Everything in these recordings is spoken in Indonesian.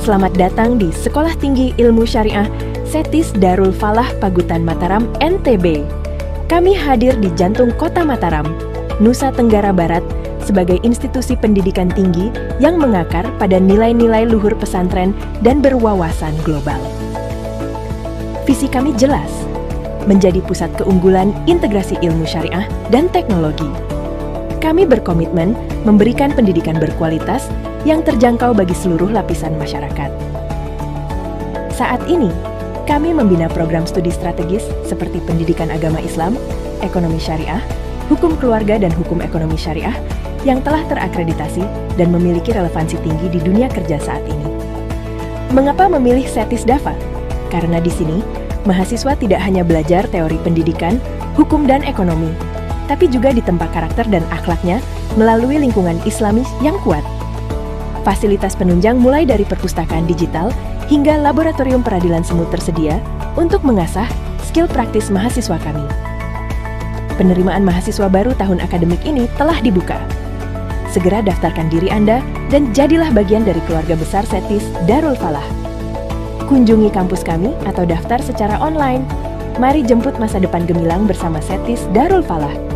Selamat datang di Sekolah Tinggi Ilmu Syariah Setis Darul Falah Pagutan Mataram, NTB. Kami hadir di jantung kota Mataram, Nusa Tenggara Barat, sebagai institusi pendidikan tinggi yang mengakar pada nilai-nilai luhur pesantren dan berwawasan global. Visi kami jelas, menjadi pusat keunggulan integrasi ilmu syariah dan teknologi. Kami berkomitmen memberikan pendidikan berkualitas yang terjangkau bagi seluruh lapisan masyarakat. Saat ini, kami membina program studi strategis seperti pendidikan agama Islam, ekonomi syariah, hukum keluarga dan hukum ekonomi syariah yang telah terakreditasi dan memiliki relevansi tinggi di dunia kerja saat ini. Mengapa memilih Setis Dafa? Karena di sini, mahasiswa tidak hanya belajar teori pendidikan, hukum dan ekonomi, tapi juga ditempa karakter dan akhlaknya melalui lingkungan Islamis yang kuat. Fasilitas penunjang mulai dari perpustakaan digital hingga laboratorium peradilan semu tersedia untuk mengasah skill praktis mahasiswa kami. Penerimaan mahasiswa baru tahun akademik ini telah dibuka. Segera daftarkan diri Anda dan jadilah bagian dari keluarga besar Setis Darul Falah. Kunjungi kampus kami atau daftar secara online. Mari jemput masa depan gemilang bersama Setis Darul Falah.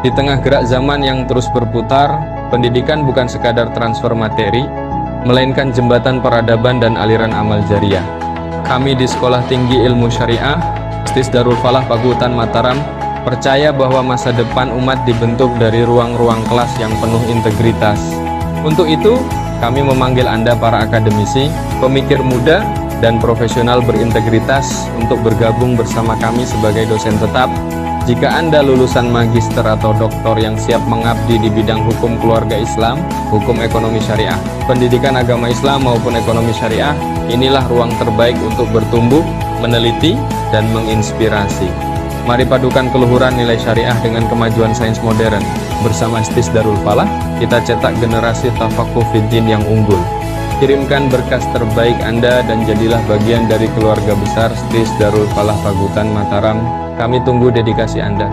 Di tengah gerak zaman yang terus berputar, pendidikan bukan sekadar transfer materi, melainkan jembatan peradaban dan aliran amal jariah. Kami di Sekolah Tinggi Ilmu Syariah, Setis Darul Falah Pagutan Mataram, percaya bahwa masa depan umat dibentuk dari ruang-ruang kelas yang penuh integritas. Untuk itu, kami memanggil Anda para akademisi, pemikir muda, dan profesional berintegritas untuk bergabung bersama kami sebagai dosen tetap Jika Anda lulusan magister atau doktor yang siap mengabdi di bidang hukum keluarga Islam, hukum ekonomi syariah, pendidikan agama Islam maupun ekonomi syariah, inilah ruang terbaik untuk bertumbuh, meneliti, dan menginspirasi. Mari padukan keluhuran nilai syariah dengan kemajuan sains modern. Bersama STIS Darul Falah, kita cetak generasi tafakuh fiddin yang unggul. Kirimkan berkas terbaik Anda dan jadilah bagian dari keluarga besar STIS Darul Falah Pagutan Mataram. Kami tunggu dedikasi Anda.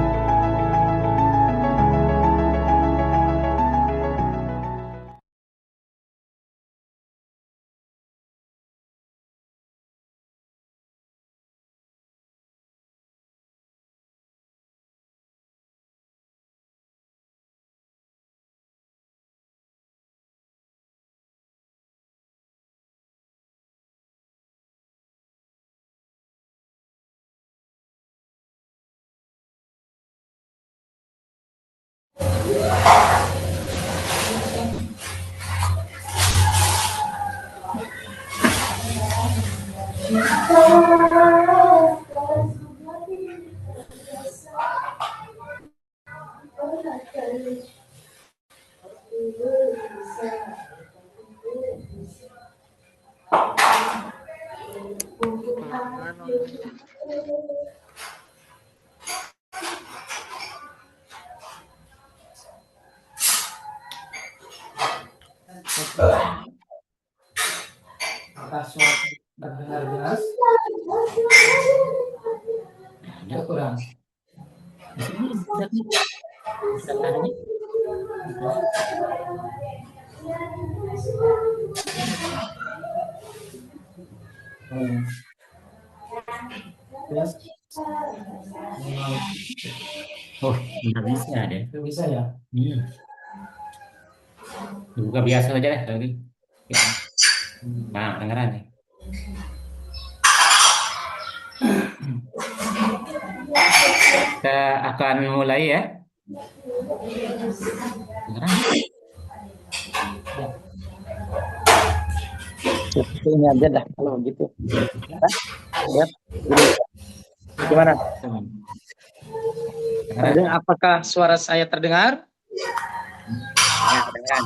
Apakah suara terdengar jelas? Ada kurang. Di sini bisa tanya. Terus, oh, nggak bisa deh. Nggak bisa ya? Dibuka biasa aja deh lagi. Nah, kedengeran nih. Kita akan mulai ya. Kedengeran? Ini aja dah kalau gitu. Ya. Gimana? Apakah suara saya terdengar? Ya, kedengeran.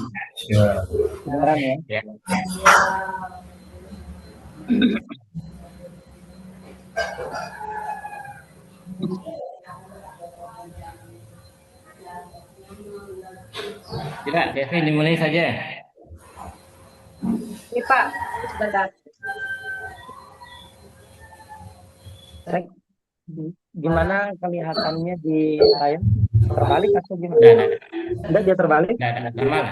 Kedengaran ya? Ya. Tidak, Kevin dimulai saja. Ini Pak, sebentar. Gimana kelihatannya di layar? Terbalik atau gimana? Tidak, Dia terbalik? tidak, normal.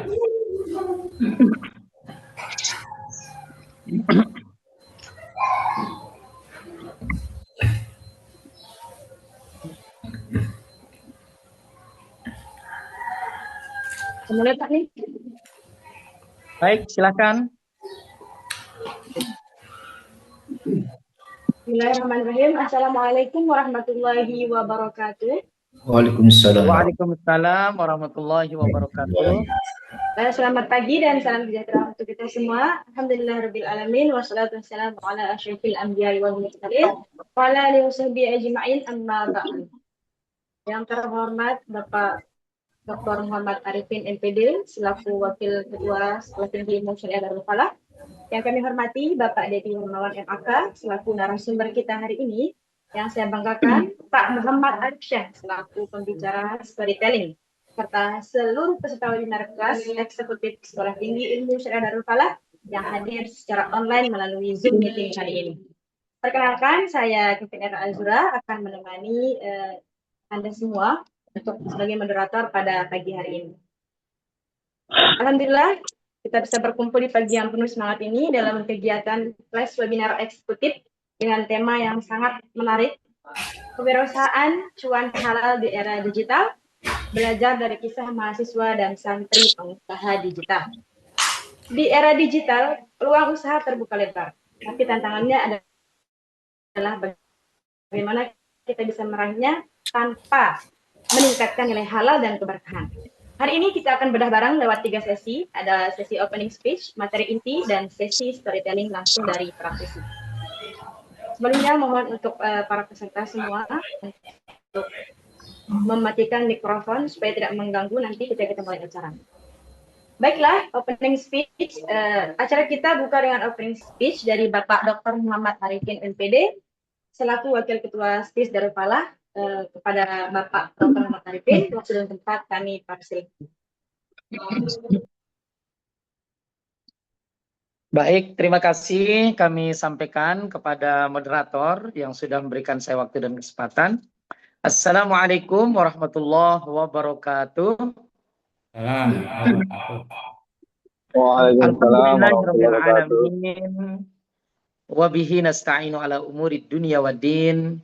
Mulai Pak nih. Baik, silakan. Bismillahirrahmanirrahim. Assalamualaikum warahmatullahi wabarakatuh. Waalaikumsalam. Waalaikumsalam warahmatullahi wabarakatuh. Selamat pagi dan salam sejahtera untuk kita semua. Alhamdulillahirabbil alamin wassalatu wassalamu ala asyrofil anbiya'i wal mursalin wa ala alihi wasahbihi ajma'in amma ba'd. Yang terhormat Bapak Dr. Muhammad Arifin MPD selaku Wakil Ketua Sekolah Tinggi Ilmu Syariah Darul Falah. Yang kami hormati Bapak Dedi Hermawan MAK selaku narasumber kita hari ini. Yang saya banggakan Pak Muhammad Arifsyah selaku pembicara storytelling serta seluruh peserta webinar kelas eksekutif Sekolah Tinggi Ilmu Syariah Darul Falah yang hadir secara online melalui Zoom meeting kali ini. Perkenalkan, saya Kevin Azura akan menemani Anda semua untuk sebagai moderator pada pagi hari ini. Alhamdulillah, kita bisa berkumpul di pagi yang penuh semangat ini dalam kegiatan kelas webinar eksekutif dengan tema yang sangat menarik, kewirausahaan cuan halal di era digital, belajar dari kisah mahasiswa dan santri pengusaha digital. Di era digital, peluang usaha terbuka lebar, tapi tantangannya adalah bagaimana kita bisa meraihnya tanpa meningkatkan nilai halal dan keberkahan. Hari ini kita akan bedah bareng lewat 3 sesi, ada sesi opening speech, materi inti, dan sesi storytelling langsung dari praktisi. Sebelumnya mohon untuk para peserta semua untuk mematikan mikrofon supaya tidak mengganggu nanti ketika kita mulai acara. Baiklah, opening speech. Acara kita buka dengan opening speech dari Bapak Dr. Muhammad Arifin MPD selaku Wakil Ketua STIS Darul Falah. Kepada Bapak Dr. Muhammad Arifin, waktu dan tempat kami persilahkan. Baik, terima kasih kami sampaikan kepada moderator yang sudah memberikan saya waktu dan kesempatan. Assalamualaikum warahmatullahi wabarakatuh. Salam. Waalaikumsalam warahmatullahi wabarakatuh. Alhamdulillahirrahmanirrahim. Wabihi nasta'inu ala umuri dunia wa din.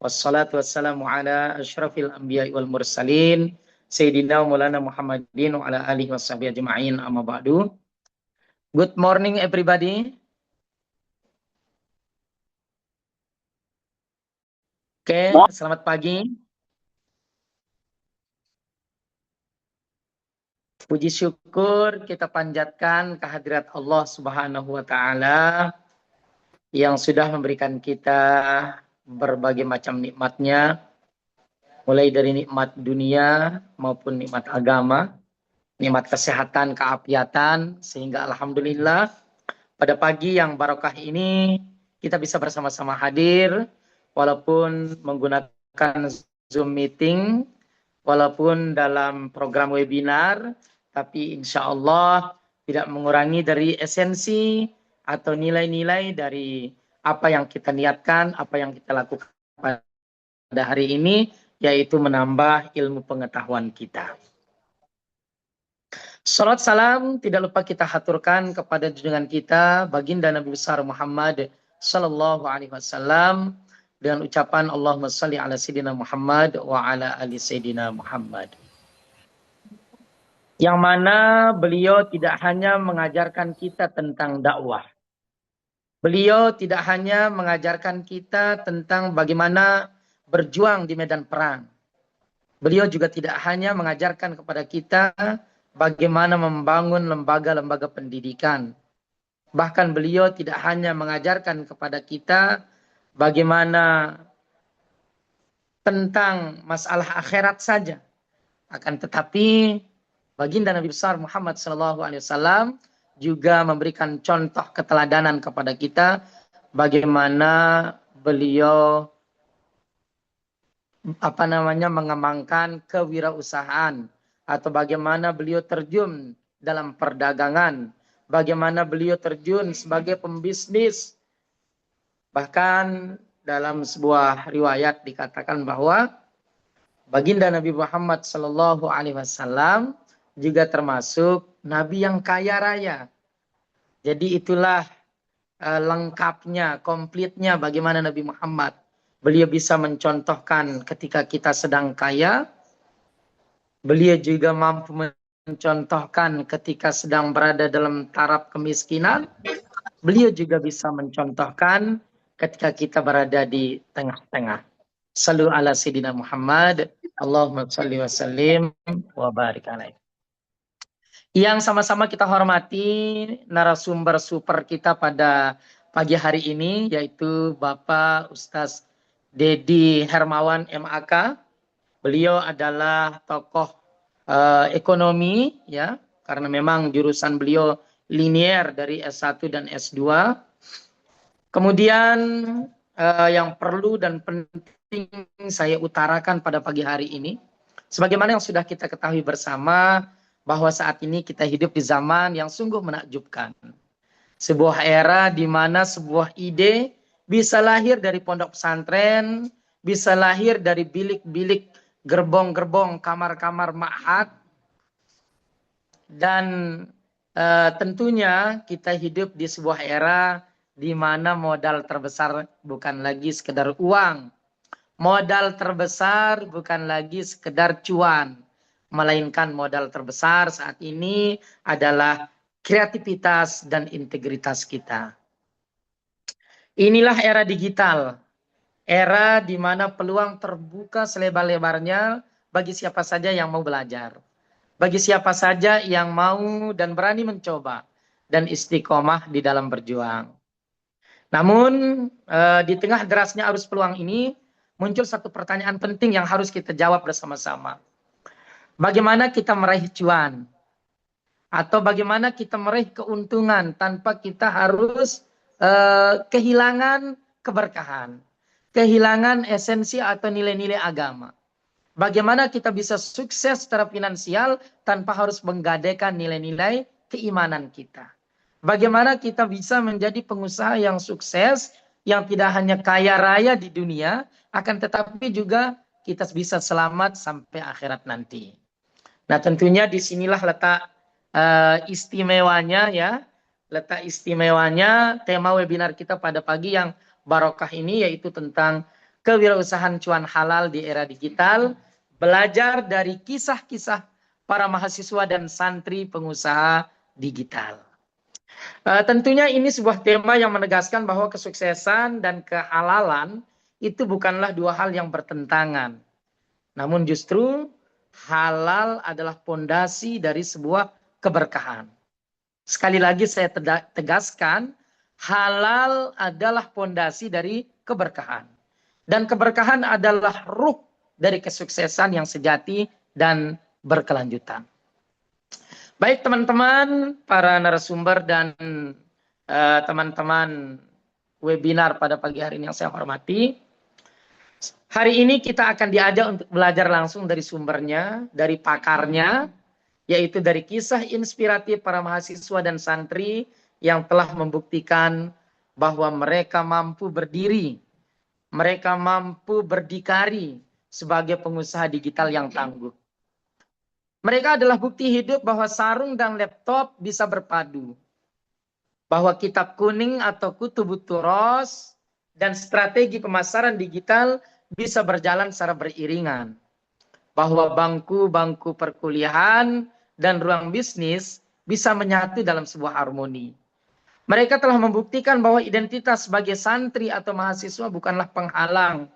Wassalatu wassalamu ala ashrafil anbiya wal mursalin. Sayyidina Maulana Muhammadin wa ala alihi washabihi ajma'in amma ba'du. Good morning everybody. Oke, selamat pagi. Puji syukur kita panjatkan kehadirat Allah Subhanahu wa taala yang sudah memberikan kita berbagai macam nikmatnya, mulai dari nikmat dunia maupun nikmat agama, nikmat kesehatan, keapiatan, sehingga alhamdulillah pada pagi yang barokah ini kita bisa bersama-sama hadir walaupun menggunakan Zoom meeting, walaupun dalam program webinar, tapi insya Allah tidak mengurangi dari esensi atau nilai-nilai dari apa yang kita niatkan, apa yang kita lakukan pada hari ini, yaitu menambah ilmu pengetahuan kita. Salat salam tidak lupa kita haturkan kepada junjungan kita baginda Nabi besar Muhammad sallallahu alaihi wasallam dengan ucapan Allahumma shalli ala sayyidina Muhammad wa ala ali sayyidina Muhammad. Yang mana beliau tidak hanya mengajarkan kita tentang dakwah. Beliau tidak hanya mengajarkan kita tentang bagaimana berjuang di medan perang. Beliau juga tidak hanya mengajarkan kepada kita bagaimana membangun lembaga-lembaga pendidikan. Bahkan beliau tidak hanya mengajarkan kepada kita bagaimana tentang masalah akhirat saja. Akan tetapi baginda Nabi besar Muhammad SAW juga memberikan contoh keteladanan kepada kita bagaimana beliau mengembangkan kewirausahaan, atau bagaimana beliau terjun dalam perdagangan, bagaimana beliau terjun sebagai pembisnis. Bahkan dalam sebuah riwayat dikatakan bahwa baginda Nabi Muhammad SAW juga termasuk nabi yang kaya raya. Jadi itulah lengkapnya, komplitnya bagaimana Nabi Muhammad. Beliau bisa mencontohkan ketika kita sedang kaya. Beliau juga mampu mencontohkan ketika sedang berada dalam taraf kemiskinan. Beliau juga bisa mencontohkan ketika kita berada di tengah-tengah. Sallu ala sayyidina Muhammad. Allahumma shalli wa sallim wa barik alaihi. Yang sama-sama kita hormati narasumber super kita pada pagi hari ini, yaitu Bapak Ustaz Dedi Hermawan MAK. Beliau adalah tokoh ekonomi, ya, karena memang jurusan beliau linier dari S1 dan S2. Kemudian yang perlu dan penting saya utarakan pada pagi hari ini, sebagaimana yang sudah kita ketahui bersama, bahwa saat ini kita hidup di zaman yang sungguh menakjubkan. Sebuah era di mana sebuah ide bisa lahir dari pondok pesantren, bisa lahir dari bilik-bilik, gerbong-gerbong, kamar-kamar ma'had. Dan tentunya kita hidup di sebuah era di mana modal terbesar bukan lagi sekedar uang. Modal terbesar bukan lagi sekedar cuan. Melainkan modal terbesar saat ini adalah kreativitas dan integritas kita. Inilah era digital. Era di mana peluang terbuka selebar-lebarnya bagi siapa saja yang mau belajar. Bagi siapa saja yang mau dan berani mencoba dan istiqomah di dalam berjuang. Namun di tengah derasnya arus peluang ini, muncul satu pertanyaan penting yang harus kita jawab bersama-sama. Bagaimana kita meraih cuan? Atau bagaimana kita meraih keuntungan tanpa kita harus kehilangan keberkahan, kehilangan esensi atau nilai-nilai agama. Bagaimana kita bisa sukses secara finansial tanpa harus menggadaikan nilai-nilai keimanan kita. Bagaimana kita bisa menjadi pengusaha yang sukses, yang tidak hanya kaya raya di dunia, akan tetapi juga kita bisa selamat sampai akhirat nanti. Nah, tentunya disinilah letak istimewanya ya, letak istimewanya tema webinar kita pada pagi yang barokah ini, yaitu tentang kewirausahaan cuan halal di era digital, belajar dari kisah-kisah para mahasiswa dan santri pengusaha digital. Tentunya ini sebuah tema yang menegaskan bahwa kesuksesan dan kehalalan itu bukanlah dua hal yang bertentangan. Namun justru halal adalah pondasi dari sebuah keberkahan. Sekali lagi saya tegaskan, halal adalah pondasi dari keberkahan. Dan keberkahan adalah ruh dari kesuksesan yang sejati dan berkelanjutan. Baik teman-teman, para narasumber dan teman-teman webinar pada pagi hari ini yang saya hormati. Hari ini kita akan diajak untuk belajar langsung dari sumbernya, dari pakarnya, yaitu dari kisah inspiratif para mahasiswa dan santri yang telah membuktikan bahwa mereka mampu berdiri, mereka mampu berdikari sebagai pengusaha digital yang tangguh. Mereka adalah bukti hidup bahwa sarung dan laptop bisa berpadu. Bahwa kitab kuning atau kutubut turos dan strategi pemasaran digital bisa berjalan secara beriringan. Bahwa bangku-bangku perkuliahan dan ruang bisnis bisa menyatu dalam sebuah harmoni. Mereka telah membuktikan bahwa identitas sebagai santri atau mahasiswa bukanlah penghalang.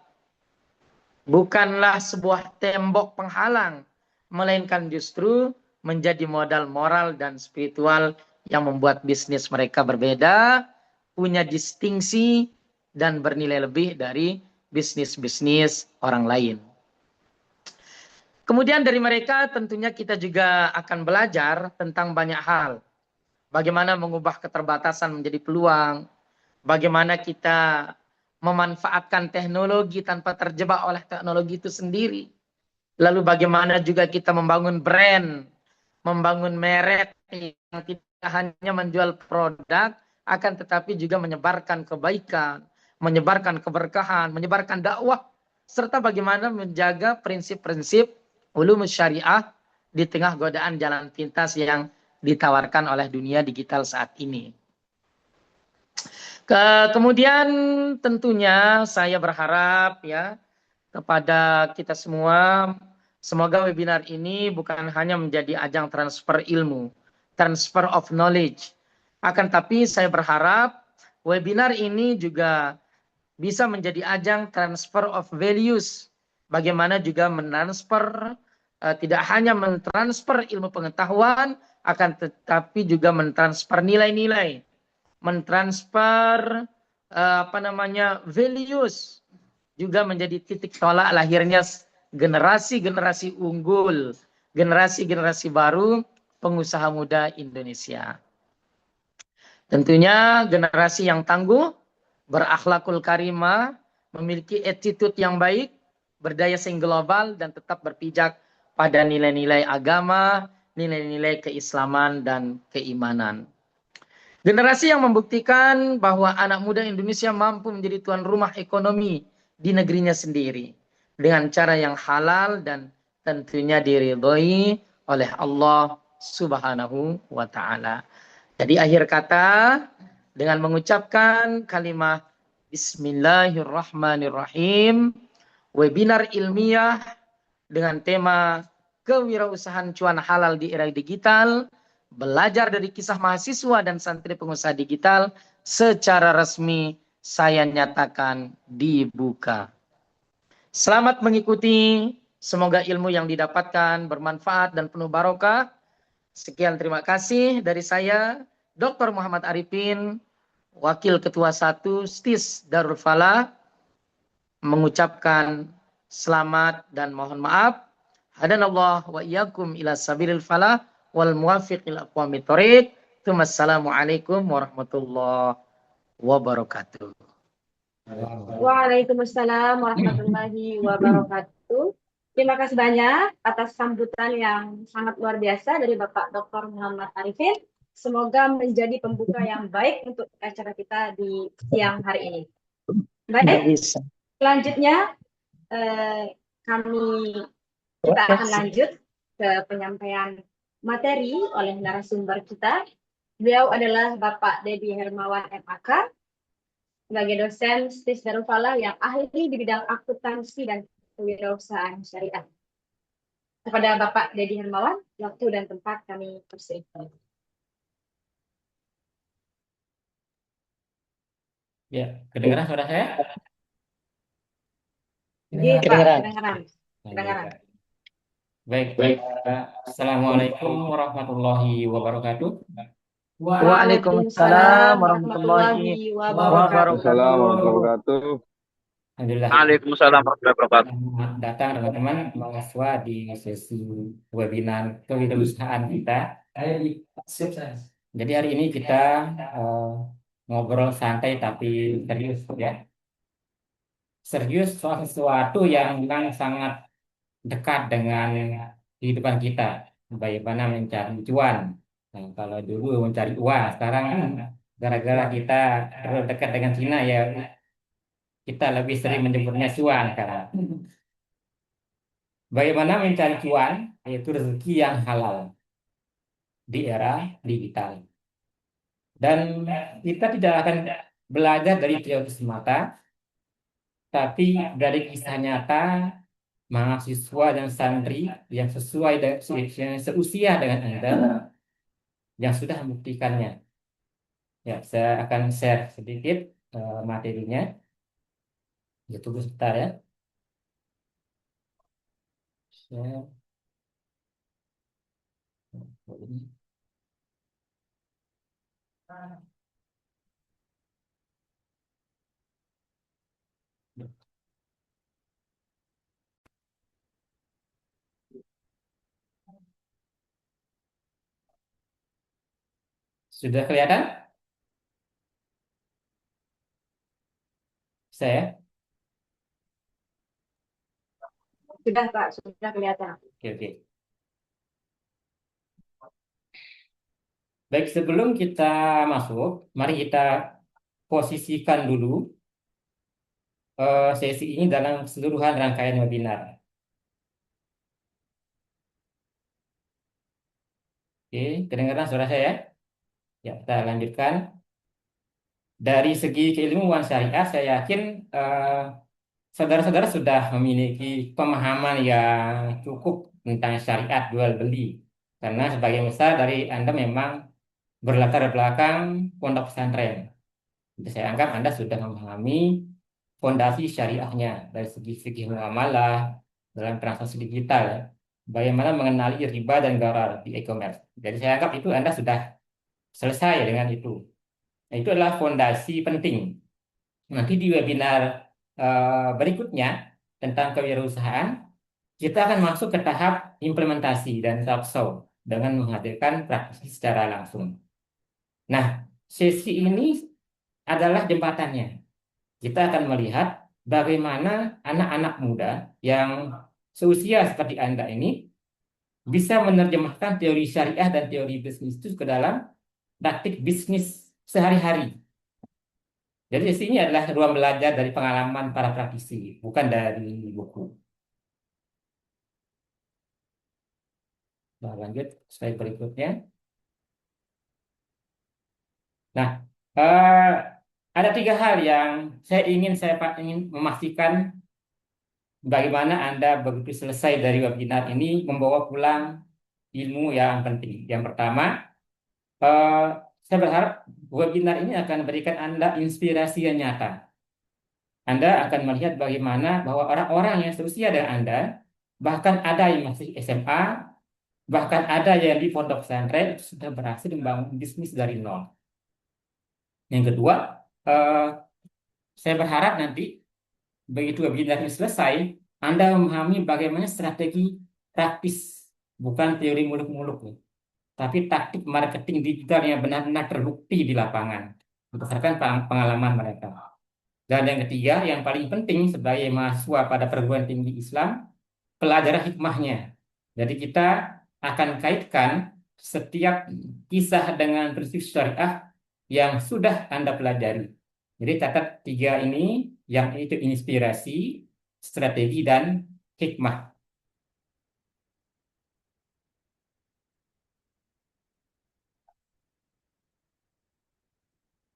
Bukanlah sebuah tembok penghalang, melainkan justru menjadi modal moral dan spiritual yang membuat bisnis mereka berbeda, punya distingsi, dan bernilai lebih dari bisnis-bisnis orang lain. Kemudian dari mereka tentunya kita juga akan belajar tentang banyak hal. Bagaimana mengubah keterbatasan menjadi peluang, bagaimana kita memanfaatkan teknologi tanpa terjebak oleh teknologi itu sendiri. Lalu bagaimana juga kita membangun brand, membangun merek yang tidak hanya menjual produk, akan tetapi juga menyebarkan kebaikan, menyebarkan keberkahan, menyebarkan dakwah, serta bagaimana menjaga prinsip-prinsip ulumus syariah di tengah godaan jalan pintas yang ditawarkan oleh dunia digital saat ini. Kemudian tentunya saya berharap ya kepada kita semua, semoga webinar ini bukan hanya menjadi ajang transfer ilmu, transfer of knowledge. Akan tapi saya berharap webinar ini juga bisa menjadi ajang transfer of values. Bagaimana juga mentransfer, tidak hanya mentransfer ilmu pengetahuan, akan tetapi juga mentransfer nilai-nilai, mentransfer values, juga menjadi titik tolak lahirnya generasi-generasi unggul, generasi-generasi baru pengusaha muda Indonesia. Tentunya generasi yang tangguh, berakhlakul karimah, memiliki attitude yang baik, berdaya saing global, dan tetap berpijak pada nilai-nilai agama, nilai-nilai keislaman dan keimanan. Generasi yang membuktikan bahwa anak muda Indonesia mampu menjadi tuan rumah ekonomi di negerinya sendiri dengan cara yang halal dan tentunya diridhoi oleh Allah Subhanahu wa taala. Jadi akhir kata dengan mengucapkan kalimat Bismillahirrahmanirrahim, webinar ilmiah dengan tema kewirausahaan cuan halal di era digital, belajar dari kisah mahasiswa dan santri pengusaha digital, secara resmi saya nyatakan dibuka. Selamat mengikuti, semoga ilmu yang didapatkan bermanfaat dan penuh barokah. Sekian terima kasih dari saya, Dr. Muhammad Arifin, Wakil Ketua 1 STIS Darul Falah, mengucapkan selamat dan mohon maaf. Hadanallah wa iyyakum ila sabilil falah wal muwaffiq ila aqwamit thoriq. Wassalamualaikum warahmatullahi wabarakatuh. Waalaikumsalam warahmatullahi wabarakatuh. Terima kasih banyak atas sambutan yang sangat luar biasa dari Bapak Dr. Muhammad Arifin. Semoga menjadi pembuka yang baik untuk acara kita di siang hari ini. Baik, selanjutnya kita akan lanjut ke penyampaian materi oleh narasumber kita. Beliau adalah Bapak Dedi Hermawan MAK, sebagai dosen STIS Darul Falah yang ahli di bidang akuntansi dan kewirausahaan syariah. Kepada Bapak Dedi Hermawan, waktu dan tempat kami persilahkan. Ya, kedengaran suara saya? Iya, Pak, Kedengaran. kedengaran. Baik. Assalamualaikum warahmatullahi wabarakatuh. Waalaikumsalam warahmatullahi wabarakatuh. wabarakatuh. Alhamdulillah. Waalaikumsalam warahmatullahi wabarakatuh. Selamat datang teman-teman mahasiswa di sesi webinar kewirausahaan kita. Jadi hari ini kita ngobrol santai tapi serius ya. Serius soal sesuatu yang memang sangat dekat dengan kehidupan kita. Bagaimana mencari cuan. Nah, kalau dulu mencari uang, sekarang gara-gara kita terlalu dekat dengan Cina ya, kita lebih sering menyebutnya cuan sekarang. Bagaimana mencari cuan, yaitu rezeki yang halal di era digital. Dan kita tidak akan belajar dari teori semata, tapi dari kisah nyata mahasiswa dan santri yang sesuai yang seusia dengan Anda yang sudah membuktikannya. Ya, saya akan share sedikit materinya. Ya, tunggu sebentar ya. Share. Sudah kelihatan? Saya? Sudah, Pak, sudah kelihatan. Oke. Baik, sebelum kita masuk, mari kita posisikan dulu sesi ini dalam keseluruhan rangkaian webinar. Oke, kedengaran suara saya? Ya, kita lanjutkan. Dari segi keilmuan syariah, saya yakin saudara-saudara sudah memiliki pemahaman yang cukup tentang syariat jual beli. Karena sebagian besar dari Anda memang berlatar belakang pondok pesantren. Jadi saya anggap Anda sudah memahami fondasi syariahnya dari segi muamalah dalam transaksi digital ya. Bagaimana mengenali riba dan gharar di e-commerce. Jadi saya anggap itu Anda sudah selesai dengan itu. Nah, itu adalah fondasi penting. Nanti di webinar berikutnya tentang kewirausahaan, kita akan masuk ke tahap implementasi dan talkshow dengan menghadirkan praktisi secara langsung. Nah, sesi ini adalah jembatannya. Kita akan melihat bagaimana anak-anak muda yang seusia seperti Anda ini bisa menerjemahkan teori syariah dan teori bisnis itu ke dalam praktik bisnis sehari-hari. Jadi sini adalah ruang belajar dari pengalaman para praktisi, bukan dari buku. Nah, lanjut slide berikutnya. Nah, ada 3 hal yang saya ingin memastikan bagaimana Anda begitu selesai dari webinar ini membawa pulang ilmu yang penting. Yang pertama, saya berharap webinar ini akan memberikan Anda inspirasi yang nyata. Anda akan melihat bagaimana bahwa orang-orang yang seusia dengan Anda, bahkan ada yang masih SMA, bahkan ada yang di pondok pesantren sudah berhasil membangun bisnis dari nol. Yang kedua, saya berharap nanti begitu webinar ini selesai, Anda memahami bagaimana strategi praktis, bukan teori muluk-muluk, tapi taktik marketing digital yang benar-benar terbukti di lapangan berdasarkan pengalaman mereka. Dan yang ketiga, yang paling penting sebagai mahasiswa pada perguruan tinggi Islam, pelajaran hikmahnya. Jadi kita akan kaitkan setiap kisah dengan prinsip syariah yang sudah Anda pelajari. Jadi catat tiga ini, yang itu inspirasi, strategi, dan hikmah.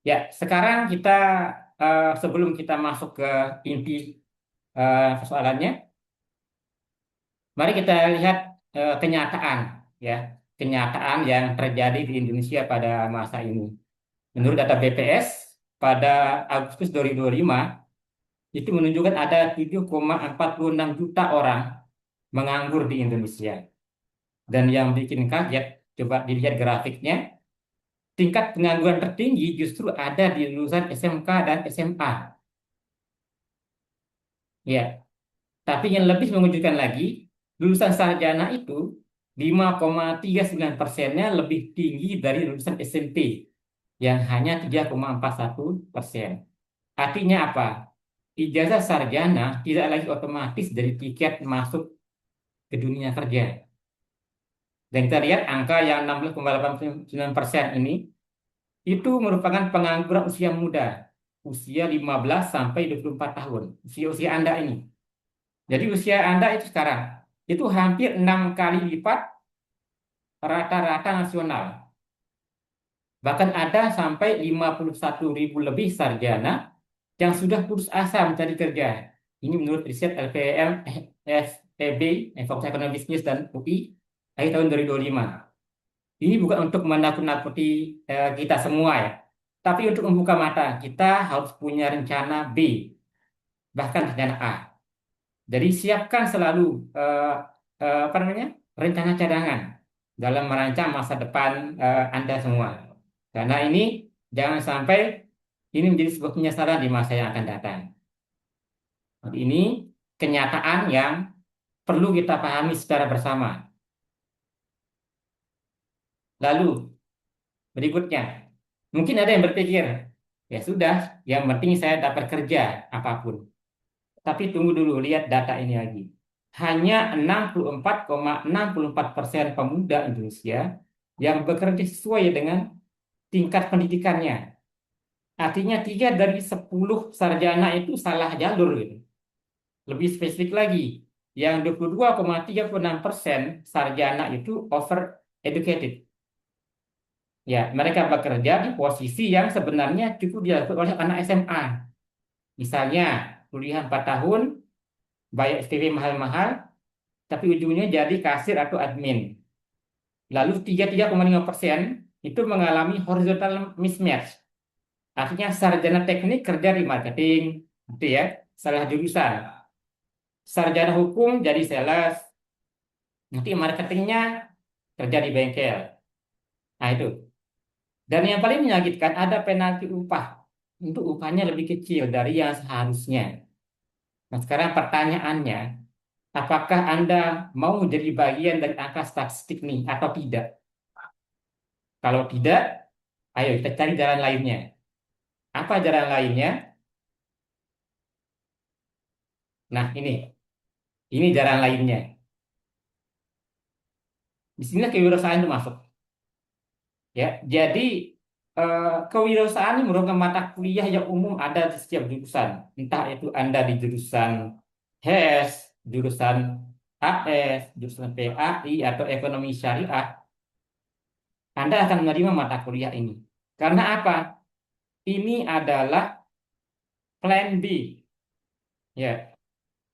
Ya, sekarang kita sebelum kita masuk ke inti persoalannya, mari kita lihat kenyataan, ya, kenyataan yang terjadi di Indonesia pada masa ini. Menurut data BPS, pada Agustus 2025, itu menunjukkan ada 7,46 juta orang menganggur di Indonesia. Dan yang bikin kaget, coba dilihat grafiknya, tingkat pengangguran tertinggi justru ada di lulusan SMK dan SMA. Ya, tapi yang lebih mengejutkan lagi, lulusan sarjana itu 5,39%-nya lebih tinggi dari lulusan SMP yang hanya 3,41%. Artinya apa? Ijazah sarjana tidak lagi otomatis dari tiket masuk ke dunia kerja. Dan kita lihat angka yang 16,89% ini itu merupakan pengangguran usia muda, usia 15 sampai 24 tahun, usia Anda ini. Jadi usia Anda itu sekarang itu hampir 6 kali lipat rata-rata nasional. Bahkan ada sampai 51.000 lebih sarjana yang sudah putus asa mencari kerja. Ini menurut riset LPM, FEB, Fakultas Ekonomi Bisnis dan UI, akhir tahun 2025. Ini bukan untuk menakut-nakuti kita semua ya, tapi untuk membuka mata. Kita harus punya rencana B, bahkan rencana A. Jadi siapkan selalu apa namanya, rencana cadangan dalam merancang masa depan Anda semua. Karena ini jangan sampai ini menjadi sebuah penyesalan di masa yang akan datang. Jadi ini kenyataan yang perlu kita pahami secara bersama. Lalu berikutnya, mungkin ada yang berpikir, ya sudah, yang penting saya dapat kerja apapun. Tapi tunggu dulu, lihat data ini lagi. Hanya 64,64% pemuda Indonesia yang bekerja sesuai dengan tingkat pendidikannya. Artinya 3 dari 10 sarjana itu salah jalur gitu. Lebih spesifik lagi, yang 22,36% sarjana itu over educated. Ya, mereka bekerja di posisi yang sebenarnya cukup dilakukan oleh anak SMA. Misalnya, kuliah 4 tahun, bayar SPP mahal-mahal, tapi ujungnya jadi kasir atau admin. Lalu 33,5% itu mengalami horizontal mismatch. Artinya sarjana teknik kerja di marketing, gitu ya, salah jurusan. Sarjana hukum jadi sales, nanti marketingnya kerja di bengkel. Nah itu. Dan yang paling menyakitkan ada penalti upah. Untuk upahnya lebih kecil dari yang seharusnya. Nah sekarang pertanyaannya, apakah Anda mau jadi bagian dari angka statistik nih atau tidak? Kalau tidak, ayo kita cari jalan lainnya. Apa jalan lainnya? Nah ini jalan lainnya. Di sini kewirausahaan itu masuk. Ya, jadi kewirausahaan ini merupakan mata kuliah yang umum ada di setiap jurusan. Entah itu Anda di jurusan HES, jurusan AS, jurusan PAI, atau ekonomi syariah. Anda akan menerima mata kuliah ini. Karena apa? Ini adalah plan B. Ya,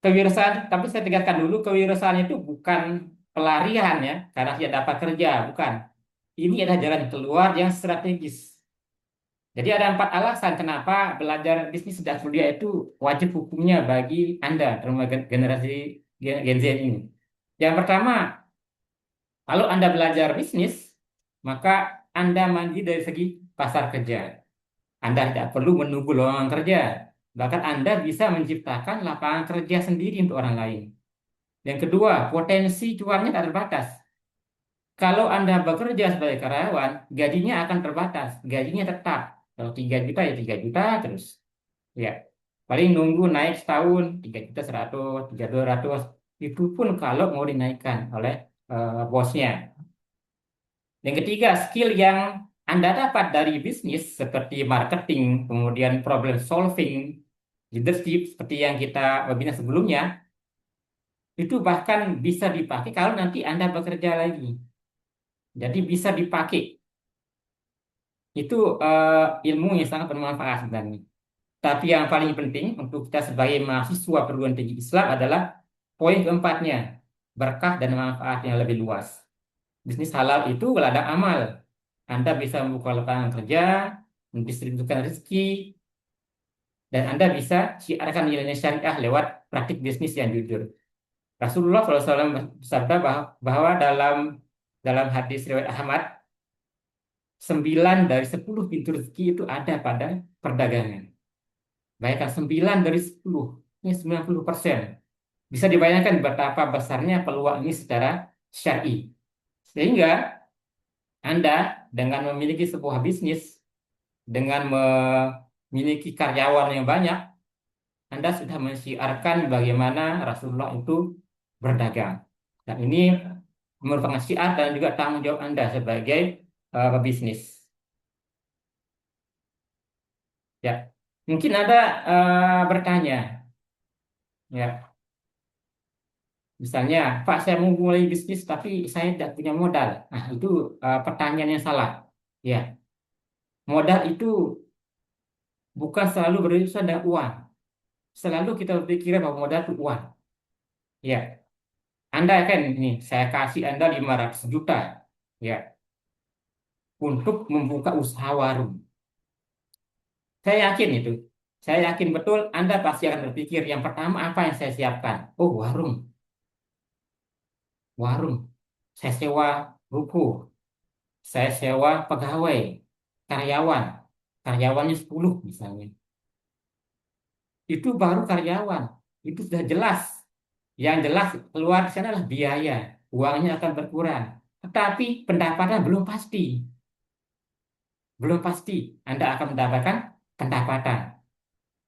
kewirausahaan, tapi saya tegaskan dulu, kewirausahaan itu bukan pelarian ya, karena tidak dapat kerja, bukan. Ini adalah jalan keluar yang strategis. Jadi ada 4 alasan kenapa belajar bisnis dan kuliah itu wajib hukumnya bagi Anda, terutama generasi Gen Z ini. Yang pertama, kalau Anda belajar bisnis, maka Anda mandiri dari segi pasar kerja. Anda tidak perlu menunggu lowongan kerja. Bahkan Anda bisa menciptakan lapangan kerja sendiri untuk orang lain. Yang kedua, potensi cuannya tak terbatas. Kalau Anda bekerja sebagai karyawan, gajinya akan terbatas, gajinya tetap. Kalau 3 juta ya 3 juta terus. Ya, paling nunggu naik setahun 3.100.000, 3.200.000. Itu pun kalau mau dinaikkan oleh bosnya. Yang ketiga, skill yang Anda dapat dari bisnis seperti marketing, kemudian problem solving, leadership seperti yang kita webinar sebelumnya, itu bahkan bisa dipakai kalau nanti Anda bekerja lagi. Jadi bisa dipakai. Itu ilmu yang sangat bermanfaat sebenarnya. Tapi yang paling penting untuk kita sebagai mahasiswa perguruan tinggi Islam adalah poin keempatnya, berkah dan manfaat yang lebih luas. Bisnis halal itu ladang amal. Anda bisa membuka lapangan kerja, mendistribusikan rezeki, dan Anda bisa siarkan nilai syariah lewat praktik bisnis yang jujur. Rasulullah SAW bersabda bahwa dalam hadis riwayat Ahmad, 9 dari 10 pintu rezeki itu ada pada perdagangan. Bayangkan 9 dari 10, ini 90%. Bisa dibayangkan betapa besarnya peluang ini secara syar'i. Sehingga Anda dengan memiliki sebuah bisnis, dengan memiliki karyawan yang banyak, Anda sudah mensiarkan bagaimana Rasulullah itu berdagang. Dan ini merupakan syiar dan juga tanggung jawab Anda sebagai pebisnis. Ya, mungkin ada bertanya, ya, misalnya, Pak, saya mau mulai bisnis tapi saya tidak punya modal. Nah, itu pertanyaan yang salah. Ya, modal itu bukan selalu berurusan dengan uang. Selalu kita berpikir bahwa modal itu uang. Ya, Anda kan ini saya kasih Anda 500 juta, ya, untuk membuka usaha warung. Saya yakin itu. Saya yakin betul Anda pasti akan berpikir yang pertama apa yang saya siapkan? Oh, warung. Warung. Saya sewa ruko. Saya sewa pegawai, karyawan. Karyawannya 10 misalnya. Itu baru karyawan. Itu sudah jelas. Yang jelas keluar di sana adalah biaya. Uangnya akan berkurang. Tetapi pendapatan belum pasti. Belum pasti Anda akan mendapatkan pendapatan.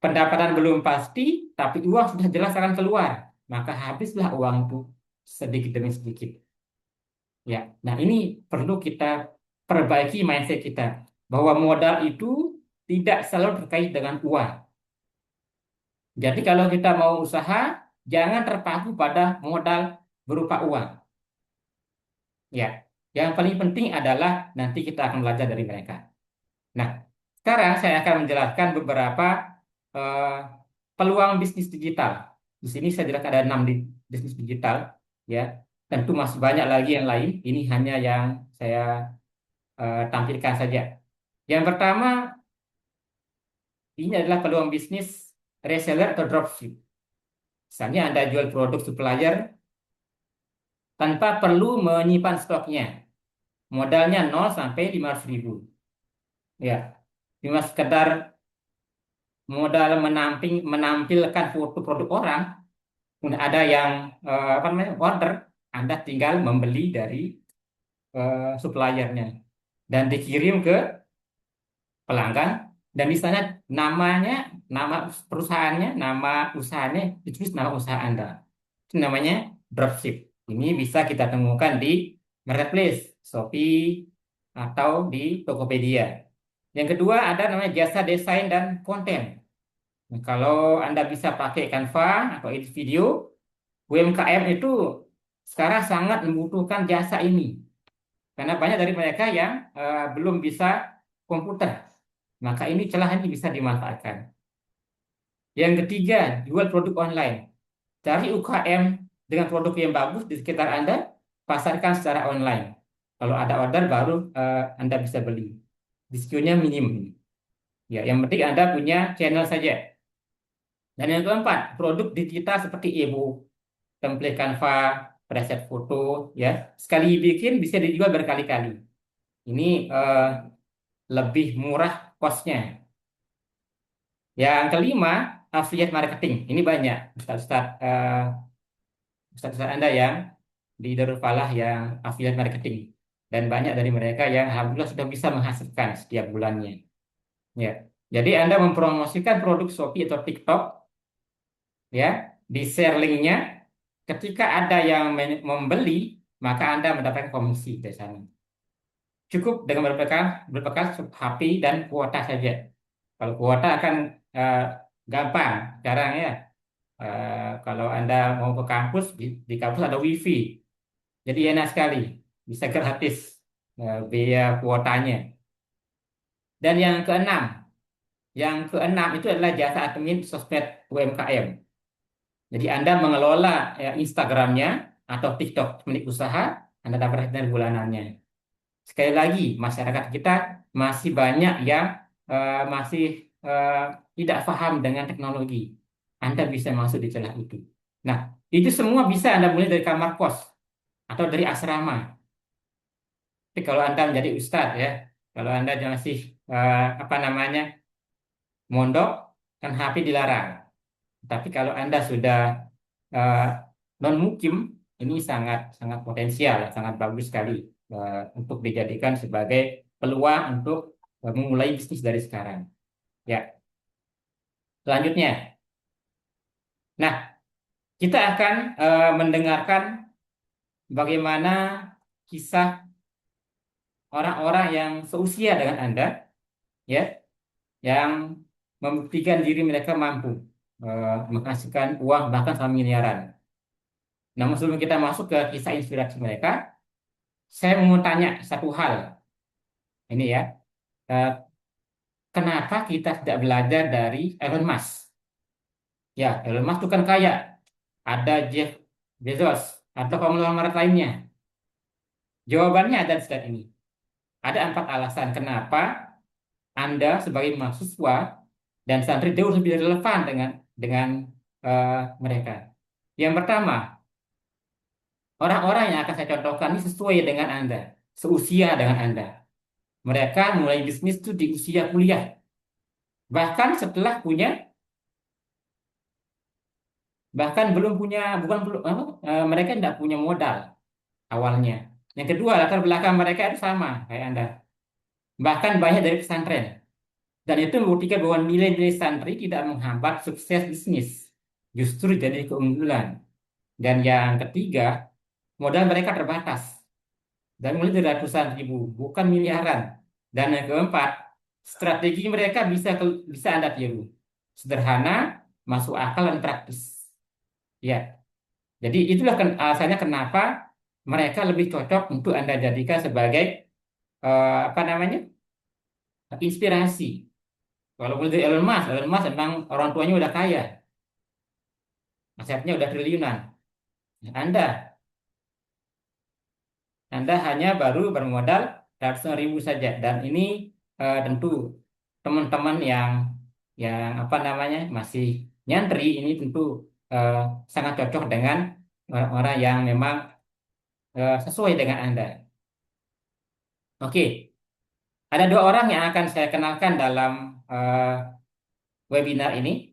Pendapatan belum pasti, tapi uang sudah jelas akan keluar. Maka habislah uang itu sedikit demi sedikit. Ya, nah ini perlu kita perbaiki mindset kita bahwa modal itu tidak selalu terkait dengan uang. Jadi kalau kita mau usaha, jangan terpaku pada modal berupa uang. Ya, yang paling penting adalah nanti kita akan belajar dari mereka. Nah, sekarang saya akan menjelaskan beberapa eh, peluang bisnis digital. Di sini saya jelaskan ada 6 bisnis digital, ya. Tentu masih banyak lagi yang lain. Ini hanya yang saya tampilkan saja. Yang pertama, ini adalah peluang bisnis reseller atau dropship. Misalnya Anda jual produk supplier tanpa perlu menyimpan stoknya. Modalnya 0 sampai 500 ribu. Ya, cuma sekedar modal menampilkan foto produk orang, ada yang apa namanya order, Anda tinggal membeli dari suppliernya dan dikirim ke pelanggan, dan di sana nama perusahaannya, nama usahanya ditulis nama usaha Anda. Itu namanya dropship. Ini bisa kita temukan di marketplace, Shopee, atau di Tokopedia. Yang kedua ada namanya jasa desain dan konten. Nah, kalau Anda bisa pakai Canva atau edit video, UMKM itu sekarang sangat membutuhkan jasa ini. Karena banyak dari mereka yang belum bisa komputer. Maka ini celah ini bisa dimanfaatkan. Yang ketiga, jual produk online. Cari UKM dengan produk yang bagus di sekitar Anda, pasarkan secara online. Kalau ada order baru Anda bisa beli. Risikonya minim. Ya, yang penting Anda punya channel saja. Dan yang keempat, produk digital seperti e-book, template Canva, preset foto, ya. Sekali bikin bisa dijual berkali-kali. Ini lebih murah kosnya. Yang kelima, affiliate marketing. Ini banyak Ustaz-Ustaz Anda yang di Darul Falah yang affiliate marketing. Dan banyak dari mereka yang alhamdulillah sudah bisa menghasilkan setiap bulannya. Ya. Jadi Anda mempromosikan produk Shopee atau TikTok, ya, di share linknya. Ketika ada yang membeli, maka Anda mendapatkan komisi dari sana. Cukup dengan berbekal HP dan kuota saja. Kalau kuota akan gampang sekarang ya. Kalau Anda mau ke kampus, di kampus ada WiFi. Jadi enak sekali, bisa gratis biaya kuotanya. Dan yang keenam itu adalah jasa admin sosmed UMKM. Jadi Anda mengelola Instagramnya atau TikTok milik usaha, Anda dapat return bulanannya. Sekali lagi, masyarakat kita masih banyak yang masih tidak paham dengan teknologi. Anda bisa masuk di celah itu. Nah, itu semua bisa Anda mulai dari kamar kos atau dari asrama. Tapi kalau Anda menjadi ustadz ya, kalau Anda masih mondok, kan HP dilarang. Tapi kalau Anda sudah non mukim, ini sangat sangat potensial, sangat bagus sekali untuk dijadikan sebagai peluang untuk memulai bisnis dari sekarang. Ya, selanjutnya. Nah, kita akan mendengarkan bagaimana kisah orang-orang yang seusia dengan Anda, ya, yang membuktikan diri mereka mampu menghasilkan uang bahkan sampai miliaran. Namun sebelum kita masuk ke kisah inspirasi mereka, saya mau tanya satu hal. Ini ya, kenapa kita tidak belajar dari Elon Musk? Ya, Elon Musk itu kan kaya. Ada Jeff Bezos atau konglomerat lainnya. Jawabannya ada di slide ini. Ada 4 alasan kenapa Anda sebagai mahasiswa dan santri jauh lebih relevan dengan mereka. Yang pertama, orang-orang yang akan saya contohkan ini sesuai dengan Anda, seusia dengan Anda. Mereka mulai bisnis itu di usia kuliah. Bahkan mereka tidak punya modal awalnya. Yang kedua, latar belakang mereka itu sama kayak Anda. Bahkan banyak dari pesantren. Dan itu membuktikan bahwa nilai-nilai santri tidak menghambat sukses bisnis. Justru jadi keunggulan. Dan yang ketiga, modal mereka terbatas. Dan mulai dari ratusan ribu, bukan miliaran. Dan yang keempat, strategi mereka bisa Anda tiru. Sederhana, masuk akal, dan praktis. Ya, jadi itulah alasannya kenapa mereka lebih cocok untuk Anda jadikan sebagai inspirasi. Kalau dari Elon Musk memang orang tuanya udah kaya, asetnya udah triliunan. Anda hanya baru bermodal ratusan ribu saja, dan ini tentu teman-teman yang masih nyantri ini tentu sangat cocok dengan orang-orang yang memang sesuai dengan Anda. Oke, ada 2 orang yang akan saya kenalkan dalam webinar ini.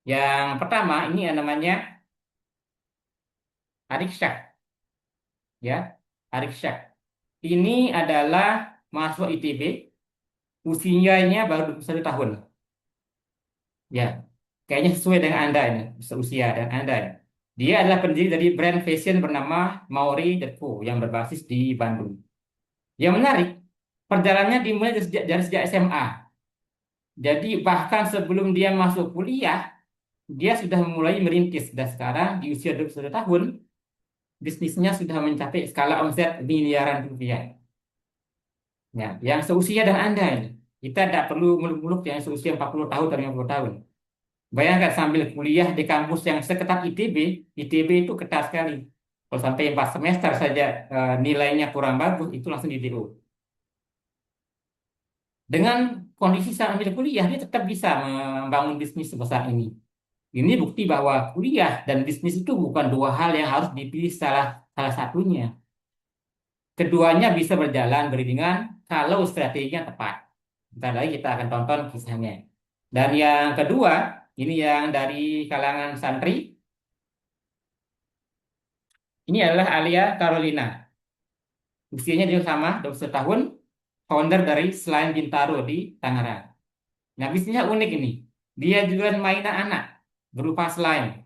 Yang pertama ini namanya Arik Shah. Ya, Arik Shah. Ini adalah mahasiswa ITB, usianya baru 21 tahun. Ya, kayaknya sesuai dengan Anda ini, seusia dengan Anda. Dia adalah pendiri dari brand fashion bernama Maori Co yang berbasis di Bandung. Yang menarik, perjalanannya dimulai dari sejak SMA. Jadi bahkan sebelum dia masuk kuliah, dia sudah mulai merintis. Dan sekarang di usia 21 tahun, bisnisnya sudah mencapai skala omset miliaran rupiah. Ya, yang seusia dengan Anda ini. Kita tidak perlu muluk-muluk yang seusia 40 tahun atau 50 tahun. Bayangkan sambil kuliah di kampus yang seketat ITB itu ketat sekali. Kalau sampai 4 semester saja nilainya kurang bagus, itu langsung di DO. Dengan kondisi sambil kuliah, dia tetap bisa membangun bisnis sebesar ini. Ini bukti bahwa kuliah dan bisnis itu bukan 2 hal yang harus dipilih salah satunya. Keduanya bisa berjalan beriringan kalau strateginya tepat. Bentar lagi kita akan tonton kisahnya. Dan yang kedua, ini yang dari kalangan santri, ini adalah Alia Carolina. Usianya juga sama, 21 tahun, founder dari Slime Bintaro di Tangerang. Nah, bisnisnya unik ini. Dia jualan mainan anak berupa slime.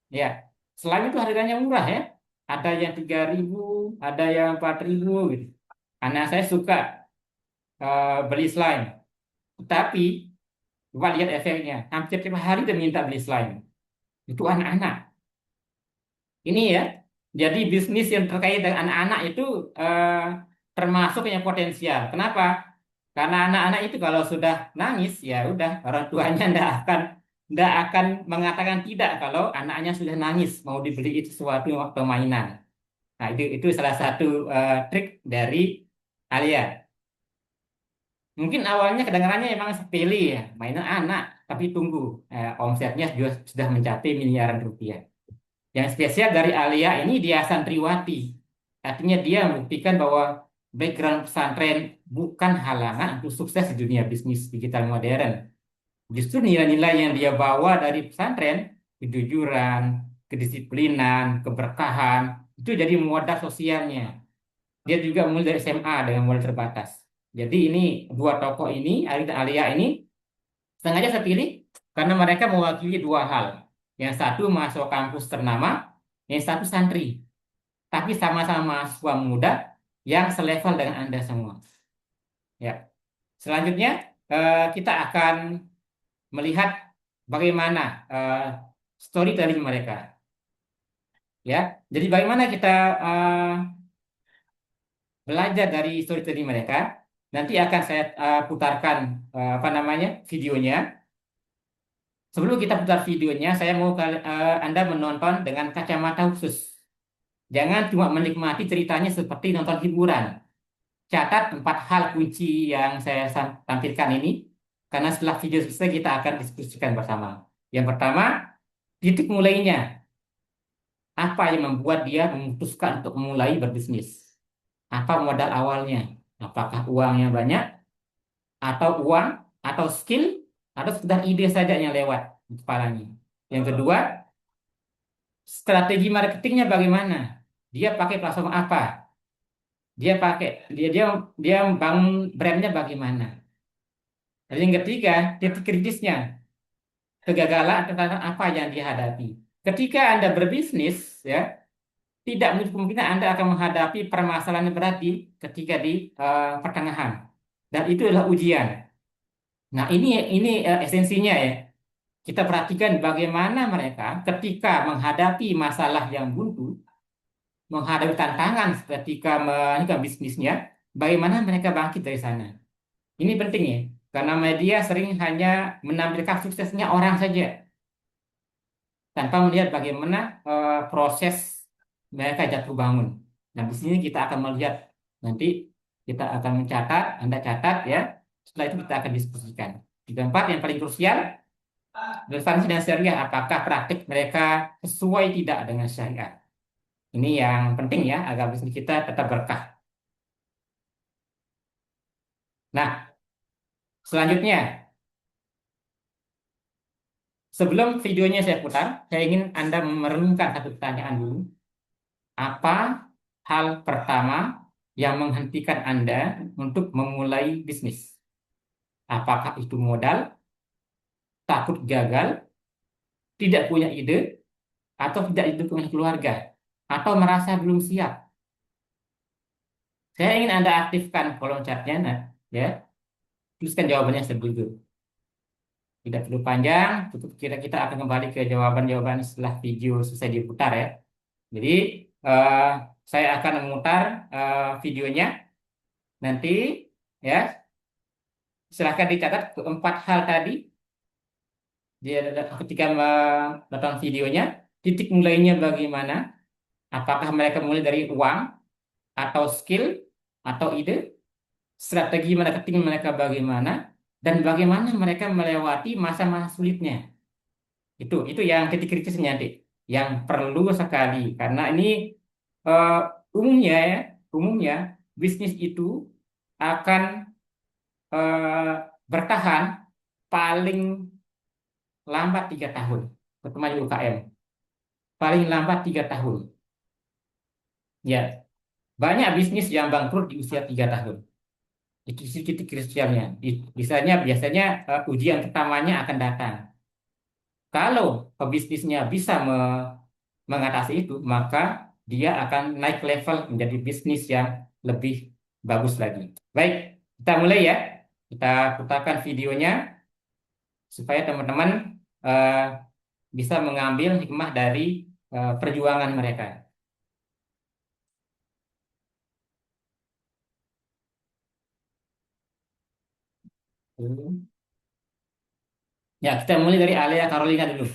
Ya, slime itu harganya murah ya. Ada yang 3.000, ada yang 4.000 gitu. Anak saya suka beli slime. Tapi, coba lihat efeknya. Hampir tiap hari dia minta beli slime. Itu anak-anak. Ini ya, jadi bisnis yang terkait dengan anak-anak itu termasuk yang potensial. Kenapa? Karena anak-anak itu kalau sudah nangis, ya udah orang tuanya ndak akan mengatakan tidak kalau anaknya sudah nangis mau dibeli itu sesuatu waktu mainan. Nah, itu salah satu trik dari Alia. Mungkin awalnya kedengarannya emang sepele ya, mainan anak, tapi tunggu, omsetnya juga sudah mencapai miliaran rupiah. Yang spesial dari Alia ini dia santriwati. Artinya dia membuktikan bahwa background pesantren bukan halangan untuk sukses di dunia bisnis digital modern. Justru nilai-nilai yang dia bawa dari pesantren, kejujuran, kedisiplinan, keberkahan, itu jadi modal sosialnya. Dia juga mulai dari SMA dengan modal terbatas. Jadi ini dua tokoh ini, Alia dan Alia ini, sengaja saya pilih karena mereka mewakili dua hal. Yang satu mahasiswa kampus ternama, yang satu santri. Tapi sama-sama mahasiswa muda yang selevel dengan Anda semua. Ya. Selanjutnya kita akan melihat bagaimana storytelling mereka. Ya. Jadi bagaimana kita belajar dari storytelling mereka. Nanti akan saya putarkan videonya. Sebelum kita putar videonya, saya mau Anda menonton dengan kacamata khusus. Jangan cuma menikmati ceritanya seperti nonton hiburan. Catat 4 hal kunci yang saya tampilkan ini, karena setelah video selesai kita akan diskusikan bersama. Yang pertama, titik mulainya. Apa yang membuat dia memutuskan untuk mulai berbisnis? Apa modal awalnya? Apakah uangnya banyak? Atau uang? Atau skill? Atau sekedar ide saja yang lewat di kepalanya? Yang kedua, strategi marketingnya bagaimana? Dia pakai platform apa? Dia bangun brandnya bagaimana? Dan yang ketiga, titik kritisnya, kegagalan atau tantangan apa yang dihadapi. Ketika Anda berbisnis, ya, tidak menutup kemungkinan Anda akan menghadapi permasalahan yang berarti ketika di pertengahan. Dan itu adalah ujian. Nah, ini esensinya ya. Kita perhatikan bagaimana mereka ketika menghadapi masalah yang buntu, menghadapi tantangan ketika melanjutkan bisnisnya, bagaimana mereka bangkit dari sana. Ini penting ya, karena media sering hanya menampilkan suksesnya orang saja, tanpa melihat bagaimana proses mereka jatuh bangun. Nah, di sini kita akan melihat, nanti kita akan mencatat, Anda catat ya, setelah itu kita akan diskusikan. Di tempat yang paling krusial, relevansi dan syariah, apakah praktik mereka sesuai tidak dengan syariat. Ini yang penting ya, agar bisnis kita tetap berkah. Nah, selanjutnya, sebelum videonya saya putar, saya ingin Anda merenungkan satu pertanyaan dulu. Apa hal pertama yang menghentikan Anda untuk memulai bisnis? Apakah itu modal, takut gagal, tidak punya ide, atau tidak didukung keluarga, atau merasa belum siap? Saya ingin Anda aktifkan kolom chatnya, nah, ya. Tuliskan jawabannya sebelum. Tidak perlu panjang, cukup kita akan kembali ke jawaban-jawaban setelah video selesai diputar ya. Jadi saya akan memutar videonya nanti ya. Silahkan dicatat keempat hal tadi. Dia ketika menonton videonya, titik mulainya bagaimana? Apakah mereka mulai dari uang atau skill atau ide? Strategi marketing mereka bagaimana? Dan bagaimana mereka melewati masa-masa sulitnya? Itu yang titik kritisnya nanti, yang perlu sekali karena ini eh, umumnya ya, umumnya bisnis itu akan bertahan paling lambat 3 tahun, terutama di UKM. Paling lambat 3 tahun. Ya, banyak bisnis yang bangkrut di usia 3 tahun. Itu titik krusialnya. Biasanya ujian pertamanya akan datang. Kalau pebisnisnya bisa mengatasi itu, maka dia akan naik level menjadi bisnis yang lebih bagus lagi. Baik, kita mulai ya. Kita putarkan videonya supaya teman-teman bisa mengambil hikmah dari perjuangan mereka. Ya, kita mulai dari Alea Carolina dulu.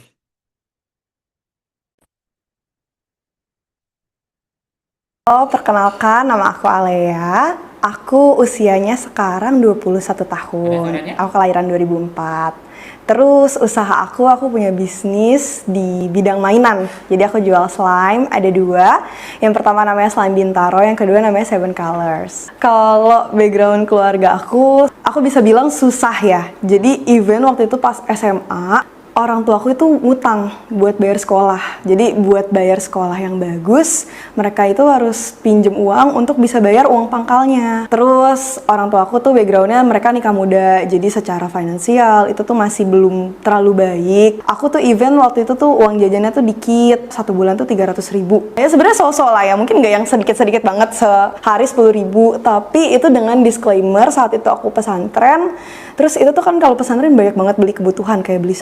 Perkenalkan, nama aku Alea. Aku usianya sekarang 21 Ada tahun. suaranya? Aku kelahiran 2004. Terus usaha aku punya bisnis di bidang mainan. Jadi aku jual slime, ada 2. Yang pertama namanya Slime Bintaro, yang kedua namanya Seven Colors. Kalau background keluarga aku bisa bilang susah ya. Jadi even waktu itu pas SMA, orang tua aku itu ngutang buat bayar sekolah. Jadi buat bayar sekolah yang bagus, mereka itu harus pinjem uang untuk bisa bayar uang pangkalnya. Terus orang tua aku tuh backgroundnya mereka nikah muda, jadi secara finansial itu tuh masih belum terlalu baik. Aku tuh even waktu itu tuh uang jajannya tuh dikit, 1 bulan tuh 300.000. Ya sebenarnya so-so lah ya, mungkin nggak yang sedikit-sedikit banget, sehari 10.000. Tapi itu dengan disclaimer saat itu aku pesantren. Terus itu tuh kan kalau pesantren banyak banget beli kebutuhan kayak beli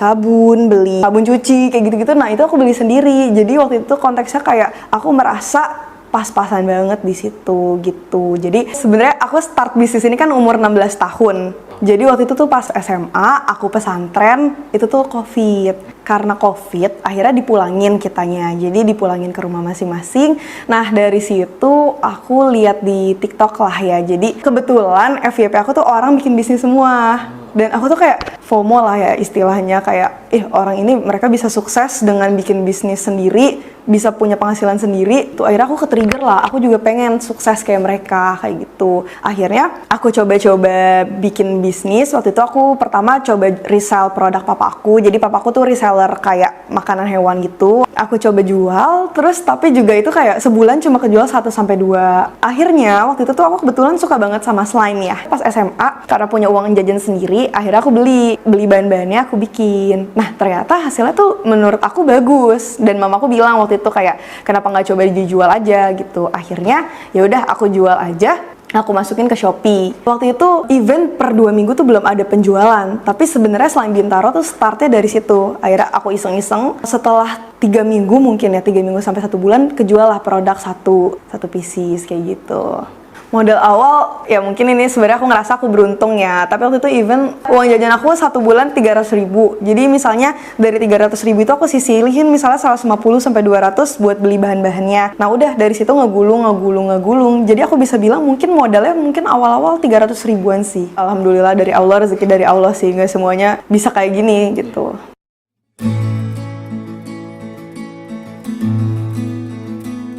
beli sabun cuci kayak gitu-gitu. Nah itu aku beli sendiri. Jadi waktu itu konteksnya kayak aku merasa pas-pasan banget di situ gitu. Jadi sebenarnya aku start bisnis ini kan umur 16 tahun. Jadi waktu itu tuh pas SMA aku pesantren itu tuh COVID. Karena COVID akhirnya dipulangin kitanya. Jadi dipulangin ke rumah masing-masing. Nah dari situ aku lihat di TikTok lah ya. Jadi kebetulan FYP aku tuh orang bikin bisnis semua. Dan aku tuh kayak FOMO lah ya istilahnya, kayak orang ini mereka bisa sukses dengan bikin bisnis sendiri, bisa punya penghasilan sendiri. Tuh akhirnya aku ke-trigger lah, aku juga pengen sukses kayak mereka kayak gitu. Akhirnya aku coba-coba bikin bisnis. Waktu itu aku pertama coba resell produk papaku. Jadi papaku tuh reseller kayak makanan hewan gitu. Aku coba jual, terus tapi juga itu kayak sebulan cuma kejual 1-2. Akhirnya waktu itu tuh aku kebetulan suka banget sama slime ya. Pas SMA karena punya uang jajan sendiri, akhirnya aku beli bahan-bahannya, aku bikin. Nah ternyata hasilnya tuh menurut aku bagus, dan mamaku bilang waktu itu kayak kenapa nggak coba dijual aja gitu. Akhirnya ya udah aku jual aja, aku masukin ke Shopee. Waktu itu event per 2 minggu tuh belum ada penjualan, tapi sebenarnya Slime Bintaro tuh startnya dari situ. Akhirnya aku iseng-iseng, setelah 3 minggu mungkin ya, 3 minggu sampai 1 bulan kejual lah produk satu pieces kayak gitu. Modal awal ya mungkin ini sebenarnya aku ngerasa aku beruntung ya, tapi waktu itu even uang jajan aku 1 bulan 300.000. Jadi misalnya dari 300.000 itu aku sisihin misalnya 150-200 buat beli bahan-bahannya. Nah udah dari situ ngegulung. Jadi aku bisa bilang mungkin modalnya mungkin awal-awal 300.000-an sih. Alhamdulillah dari Allah, rezeki dari Allah sih, nggak semuanya bisa kayak gini gitu.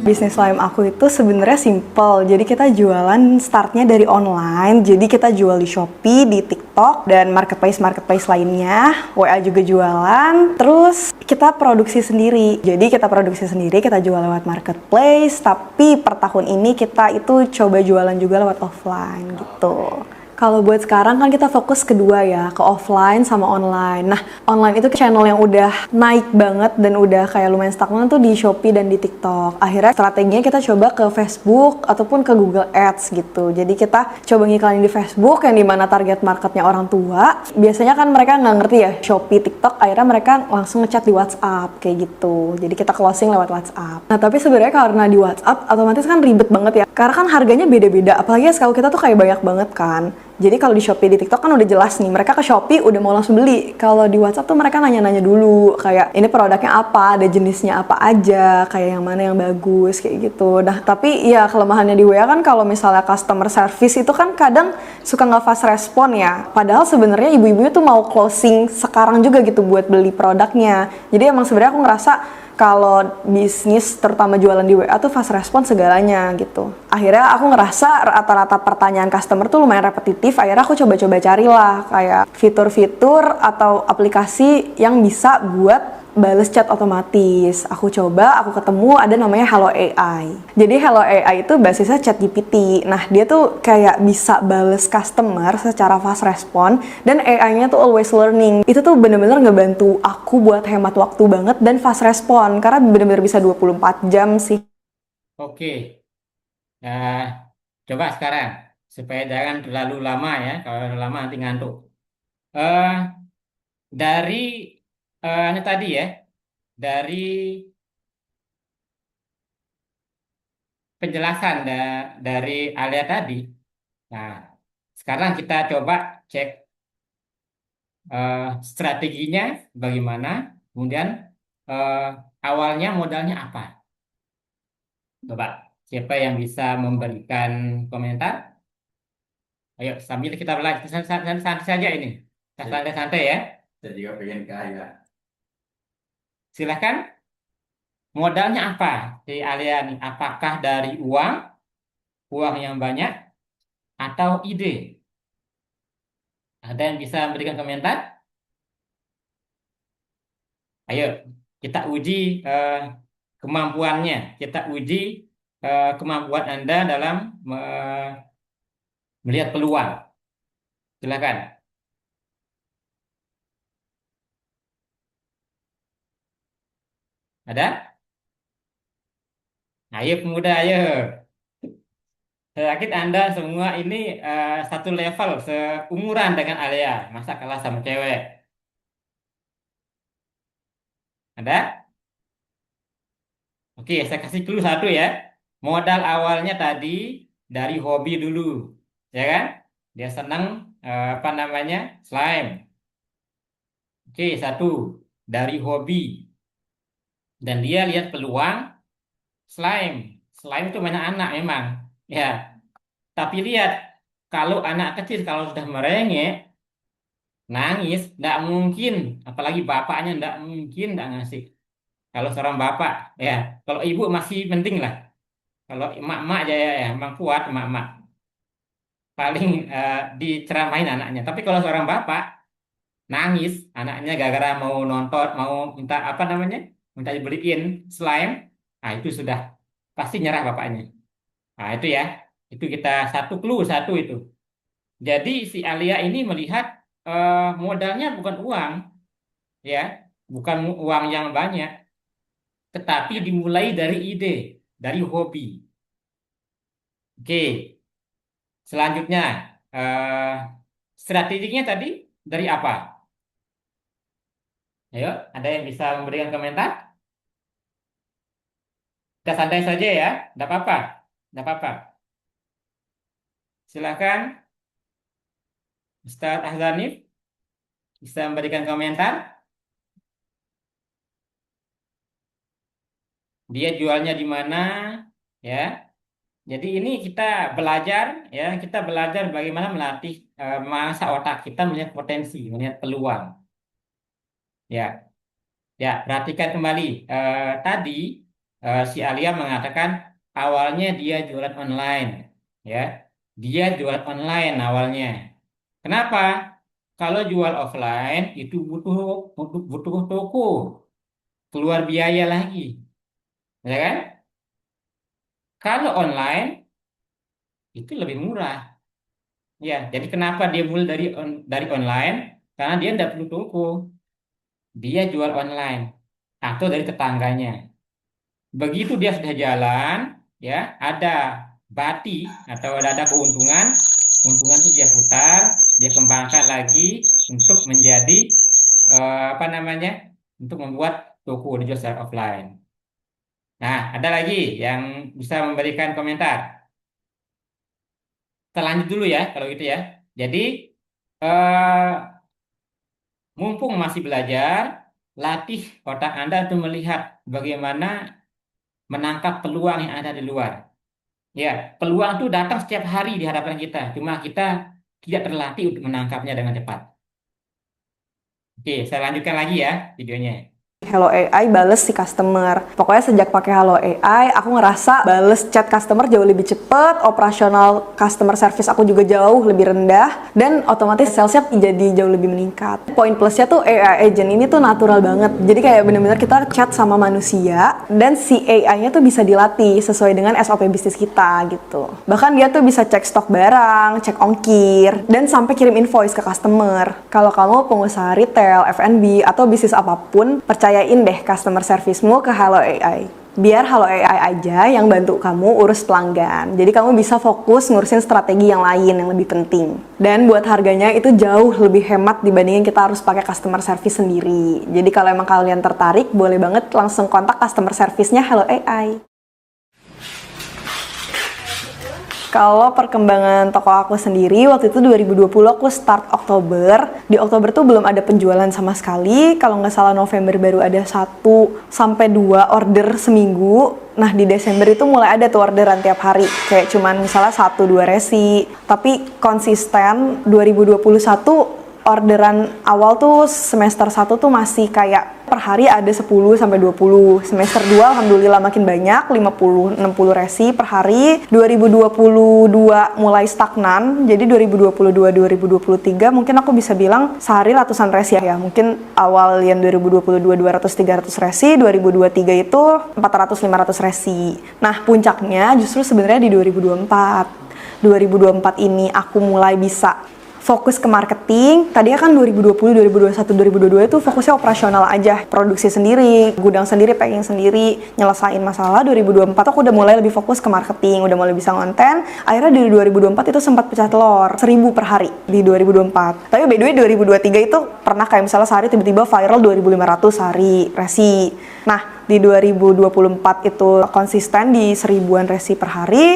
Bisnis slime aku itu sebenarnya simple. Jadi kita jualan startnya dari online. Jadi kita jual di Shopee, di TikTok, dan marketplace lainnya. WA juga jualan. Terus kita produksi sendiri. Jadi kita produksi sendiri, kita jual lewat marketplace. Tapi per tahun ini kita itu coba jualan juga lewat offline gitu. Kalau buat sekarang kan kita fokus kedua ya, ke offline sama online. Nah, online itu channel yang udah naik banget dan udah kayak lumayan stagnan tuh di Shopee dan di TikTok. Akhirnya strateginya kita coba ke Facebook ataupun ke Google Ads gitu. Jadi kita coba ngiklanin di Facebook yang dimana target marketnya orang tua. Biasanya kan mereka nggak ngerti ya Shopee, TikTok, akhirnya mereka langsung ngechat di WhatsApp kayak gitu. Jadi kita closing lewat WhatsApp. Nah, tapi sebenarnya karena di WhatsApp otomatis kan ribet banget ya. Karena kan harganya beda-beda, apalagi kalau kita tuh kayak banyak banget kan. Jadi kalau di Shopee, di TikTok kan udah jelas nih, mereka ke Shopee udah mau langsung beli. Kalau di WhatsApp tuh mereka nanya-nanya dulu, kayak ini produknya apa, ada jenisnya apa aja, kayak yang mana yang bagus, kayak gitu. Nah, tapi ya kelemahannya di WA kan kalau misalnya customer service itu kan kadang suka nggak fast respon ya. Padahal sebenarnya ibu-ibunya tuh mau closing sekarang juga gitu buat beli produknya. Jadi emang sebenarnya aku ngerasa kalau bisnis terutama jualan di WA tuh fast respon segalanya gitu. akhirnya aku ngerasa rata-rata pertanyaan customer tuh lumayan repetitif. Akhirnya aku coba-coba carilah kayak fitur-fitur atau aplikasi yang bisa buat bales chat otomatis. Aku coba, aku ketemu ada namanya Hello AI. Jadi Hello AI itu basisnya ChatGPT. Nah, dia tuh kayak bisa bales customer secara fast respon dan AI-nya tuh always learning. Itu tuh bener-bener ngebantu aku buat hemat waktu banget dan fast respon karena bener-bener bisa 24 jam sih. Oke. Nah, coba sekarang supaya jangan terlalu lama ya. Kalau terlalu lama nanti ngantuk. Eh, dari ini tadi ya, dari penjelasan dari Alia tadi. Nah, sekarang kita coba cek strateginya bagaimana, kemudian eh, awalnya modalnya apa. Coba, siapa yang bisa memberikan komentar? Ayo, sambil kita belajar santai saja ini. Santai-santai ya. Saya juga pengen kaya. Silakan. Modalnya apa di Alia nih? Apakah dari uang, uang yang banyak, atau ide? Ada yang bisa memberikan komentar? Ayo, kita uji kemampuannya. Kita uji kemampuan Anda dalam melihat peluang. Silakan. Ada? Ayo pemuda, ayo. Saya yakin Anda semua ini satu level, seumuran dengan Alia. Masa kalah sama cewek? Ada? Oke, saya kasih clue satu ya. Modal awalnya tadi dari hobi dulu, ya kan? Dia senang apa namanya slime. Oke, satu dari hobi dan dia lihat peluang slime. Slime itu mainan anak memang, ya. Tapi lihat kalau anak kecil kalau sudah merengek, nangis, tidak mungkin, apalagi bapaknya tidak mungkin tidak ngasih. Kalau seorang bapak, ya. Kalau ibu masih penting lah. Kalau emak-emak aja ya, emang kuat emak-emak. Paling diceramain anaknya. Tapi kalau seorang bapak nangis, anaknya gara-gara mau nonton, mau minta apa namanya, minta dibeliin slime, nah itu sudah pasti nyerah bapaknya. Nah itu ya, itu kita satu clue satu itu. Jadi si Alia ini melihat modalnya bukan uang, ya, bukan uang yang banyak, tetapi dimulai dari ide, dari hobi. Oke, selanjutnya eh, strateginya tadi dari apa? Ayo, ada yang bisa memberikan komentar? Kita santai saja ya, tidak apa-apa, tidak apa-apa. Silakan, Ustadz Ahzanif bisa memberikan komentar. Dia jualnya di mana, ya? Jadi ini kita belajar, ya, kita belajar bagaimana melatih masa otak kita melihat potensi, melihat peluang. Ya, ya, perhatikan kembali. Tadi si Alia mengatakan awalnya dia jualan online, ya. Dia jual online awalnya. Kenapa? Kalau jual offline itu butuh toko, keluar biaya lagi, ya kan? Kalau online itu lebih murah, ya. Jadi kenapa dia mulai dari online? Karena dia tidak perlu toko, dia jual online atau dari tetangganya. Begitu dia sudah jalan, ya, ada bati atau ada keuntungan, keuntungan itu dia putar, dia kembangkan lagi untuk menjadi apa namanya, untuk membuat toko dijual secara offline. Nah, ada lagi yang bisa memberikan komentar. Kita lanjut dulu ya, kalau gitu ya. Jadi, eh, mumpung masih belajar, latih otak Anda untuk melihat bagaimana menangkap peluang yang ada di luar. Ya, peluang itu datang setiap hari di hadapan kita. Cuma kita tidak terlatih untuk menangkapnya dengan cepat. Oke, saya lanjutkan lagi ya videonya. Hello AI bales si customer. Pokoknya sejak pakai Hello AI, aku ngerasa bales chat customer jauh lebih cepet, operasional customer service aku juga jauh lebih rendah, dan otomatis salesnya jadi jauh lebih meningkat. Poin plusnya tuh AI agent ini tuh natural banget. Jadi kayak bener-bener kita chat sama manusia, dan si AI-nya tuh bisa dilatih sesuai dengan SOP bisnis kita gitu. Bahkan dia tuh bisa cek stok barang, cek ongkir, dan sampai kirim invoice ke customer. Kalau kamu pengusaha retail, F&B, atau bisnis apapun, percayain deh customer servicemu ke Hello AI. Biar Hello AI aja yang bantu kamu urus pelanggan. Jadi kamu bisa fokus ngurusin strategi yang lain yang lebih penting. Dan buat harganya itu jauh lebih hemat dibandingin kita harus pakai customer service sendiri. Jadi kalau emang kalian tertarik, boleh banget langsung kontak customer service-nya Hello AI. Kalau perkembangan toko aku sendiri, waktu itu 2020 aku start Oktober. Di Oktober tuh belum ada penjualan sama sekali. Kalau nggak salah November baru ada 1-2 order seminggu. Nah di Desember itu mulai ada tuh orderan tiap hari. Kayak cuman misalnya 1-2 resi. Tapi konsisten 2021 orderan awal tuh semester 1 tuh masih kayak per hari ada 10-20. Semester 2 alhamdulillah makin banyak, 50-60 resi per hari. 2022 mulai stagnan, jadi 2022-2023 mungkin aku bisa bilang sehari ratusan resi ya. Mungkin awal yang 2022 200-300 resi, 2023 itu 400-500 resi. Nah puncaknya justru sebenarnya di 2024. 2024 ini aku mulai bisa fokus ke marketing. Tadinya kan 2020, 2021, 2022 itu fokusnya operasional aja. Produksi sendiri, gudang sendiri, packing sendiri, nyelesain masalah. 2024 aku udah mulai lebih fokus ke marketing, udah mulai bisa ngonten. Akhirnya di 2024 itu sempat pecah telur, 1000 per hari di 2024. Tapi by the way 2023 itu pernah kayak misalnya sehari tiba-tiba viral 2500 sehari resi. Nah di 2024 itu konsisten di 1000-an resi per hari.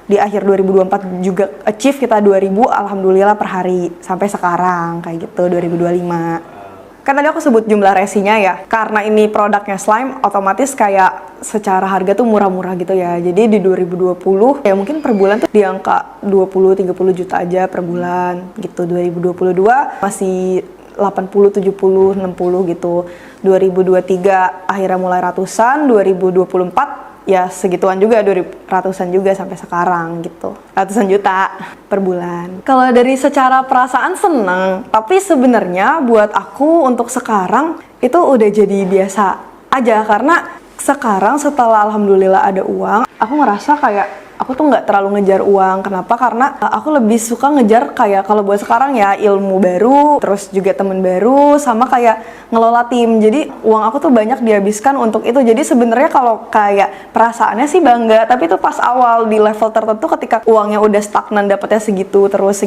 Di akhir 2024 juga achieve kita 2000 alhamdulillah per hari sampai sekarang kayak gitu 2025. Kan tadi aku sebut jumlah resinya ya, karena ini produknya slime otomatis kayak secara harga tuh murah-murah gitu ya. Jadi di 2020 ya mungkin per bulan tuh di angka 20-30 juta aja per bulan gitu. 2022 masih 80, 70, 60 gitu. 2023 akhirnya mulai ratusan, 2024 ya segituan juga, 200-an juga sampai sekarang gitu. Ratusan juta per bulan. Kalau dari secara perasaan seneng, tapi sebenarnya buat aku untuk sekarang itu udah jadi biasa aja. Karena sekarang setelah alhamdulillah ada uang, aku ngerasa kayak aku tuh nggak terlalu ngejar uang. Kenapa? Karena aku lebih suka ngejar kayak kalau buat sekarang ya ilmu baru, terus juga temen baru, sama kayak ngelola tim. Jadi uang aku tuh banyak dihabiskan untuk itu. Jadi sebenarnya kalau kayak perasaannya sih bangga, tapi itu pas awal di level tertentu ketika uangnya udah stagnan dapatnya segitu terus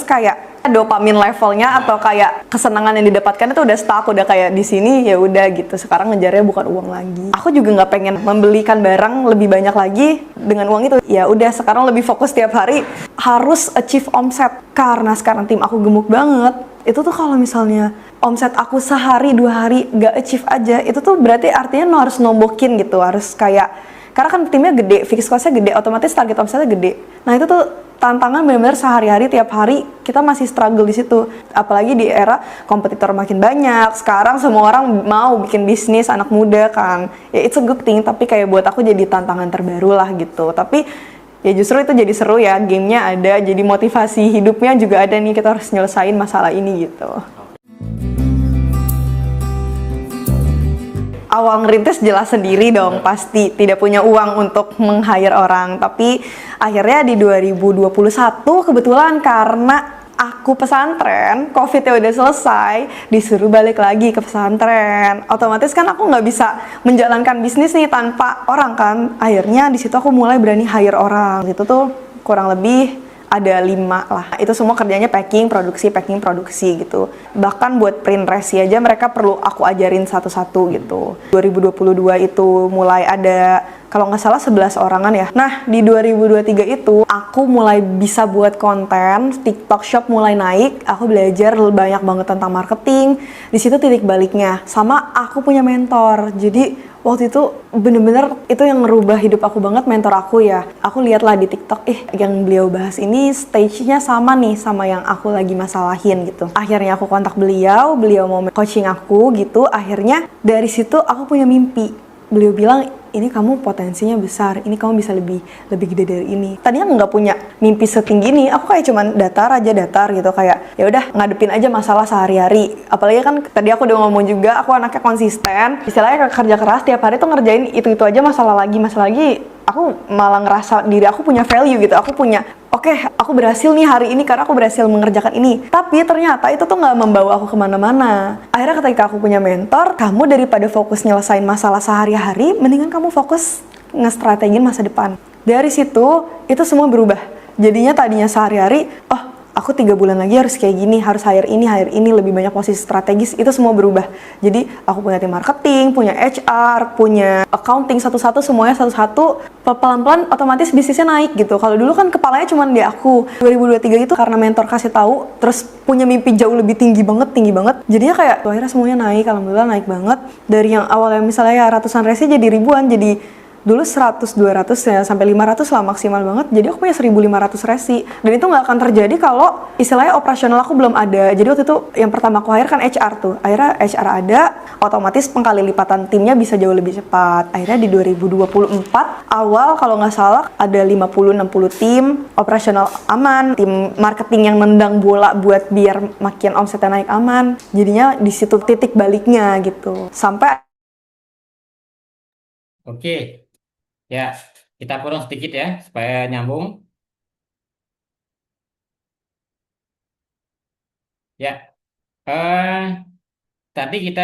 kayak dopamin levelnya atau kayak kesenangan yang didapatkan itu udah stuck, udah kayak di sini ya udah gitu. Sekarang ngejarnya bukan uang lagi. Aku juga nggak pengen membelikan barang lebih banyak lagi dengan uang itu. Ya udah sekarang lebih fokus tiap hari harus achieve omset, karena sekarang tim aku gemuk banget. Itu tuh kalau misalnya omset aku sehari 2 hari gak achieve aja, itu tuh berarti artinya harus nombokin gitu, harus kayak, karena kan timnya gede, fixed cost-nya gede, otomatis target omsetnya gede. Nah itu tuh tantangan benar-benar sehari-hari, tiap hari kita masih struggle di situ. Apalagi di era kompetitor makin banyak. Sekarang semua orang mau bikin bisnis, anak muda kan. Ya it's a good thing, tapi kayak buat aku jadi tantangan terbaru lah gitu. Tapi ya justru itu jadi seru ya, gamenya ada, jadi motivasi hidupnya juga ada nih, kita harus nyelesain masalah ini gitu. Awal ngerintis jelas sendiri dong, pasti tidak punya uang untuk meng-hire orang. Tapi akhirnya di 2021 kebetulan karena aku pesantren, COVID-nya udah selesai, disuruh balik lagi ke pesantren. Otomatis kan aku nggak bisa menjalankan bisnis nih tanpa orang kan. Akhirnya di situ aku mulai berani hire orang. Itu tuh kurang lebih ada 5 lah. Itu semua kerjanya packing, produksi gitu. Bahkan buat print resi aja mereka perlu aku ajarin satu-satu gitu. 2022 itu mulai ada, kalau nggak salah 11 orangan ya. Nah, di 2023 itu aku mulai bisa buat konten, TikTok Shop mulai naik, aku belajar banyak banget tentang marketing. Di situ titik baliknya. Sama aku punya mentor. Jadi waktu itu bener-bener itu yang ngerubah hidup aku banget, mentor aku ya. Aku lihatlah di TikTok, yang beliau bahas ini stage-nya sama nih sama yang aku lagi masalahin gitu. Akhirnya aku kontak beliau mau coaching aku gitu. Akhirnya dari situ aku punya mimpi. Beliau bilang, ini kamu potensinya besar, ini kamu bisa lebih gede dari ini. Tadinya nggak punya mimpi setinggi ini, aku kayak cuman datar gitu, kayak ya udah ngadepin aja masalah sehari-hari. Apalagi kan tadi aku udah ngomong juga, aku anaknya konsisten, istilahnya kerja keras tiap hari tuh ngerjain itu aja, masalah lagi. Aku malah ngerasa diri aku punya value gitu, aku punya oke, aku berhasil nih hari ini karena aku berhasil mengerjakan ini. Tapi ternyata itu tuh nggak membawa aku kemana-mana. Akhirnya ketika aku punya mentor, kamu daripada fokus nyelesain masalah sehari-hari, mendingan kamu fokus ngestrategin masa depan. Dari situ, itu semua berubah. Jadinya tadinya sehari-hari, aku 3 bulan lagi harus kayak gini, harus hire ini, lebih banyak posisi strategis, itu semua berubah. Jadi aku punya tim marketing, punya HR, punya accounting, satu-satu semuanya satu-satu, pelan-pelan otomatis bisnisnya naik gitu. Kalau dulu kan kepalanya cuma di aku. 2023 itu karena mentor kasih tahu, terus punya mimpi jauh lebih tinggi banget. Jadinya kayak akhirnya semuanya naik, alhamdulillah naik banget. Dari yang awalnya misalnya ratusan resi jadi ribuan, jadi dulu 100, 200 ya, sampai 500 lah maksimal banget. Jadi aku punya 1.500 resi. Dan itu nggak akan terjadi kalau istilahnya operasional aku belum ada. Jadi waktu itu yang pertama aku hire kan HR tuh. Akhirnya HR ada, otomatis pengkali lipatan timnya bisa jauh lebih cepat. Akhirnya di 2024 awal kalau nggak salah ada 50-60 tim, operasional aman, tim marketing yang nendang bola buat biar makin omsetnya naik aman. Jadinya di situ titik baliknya gitu. Sampai Oke, ya kita potong sedikit ya supaya nyambung. Ya, eh, tadi kita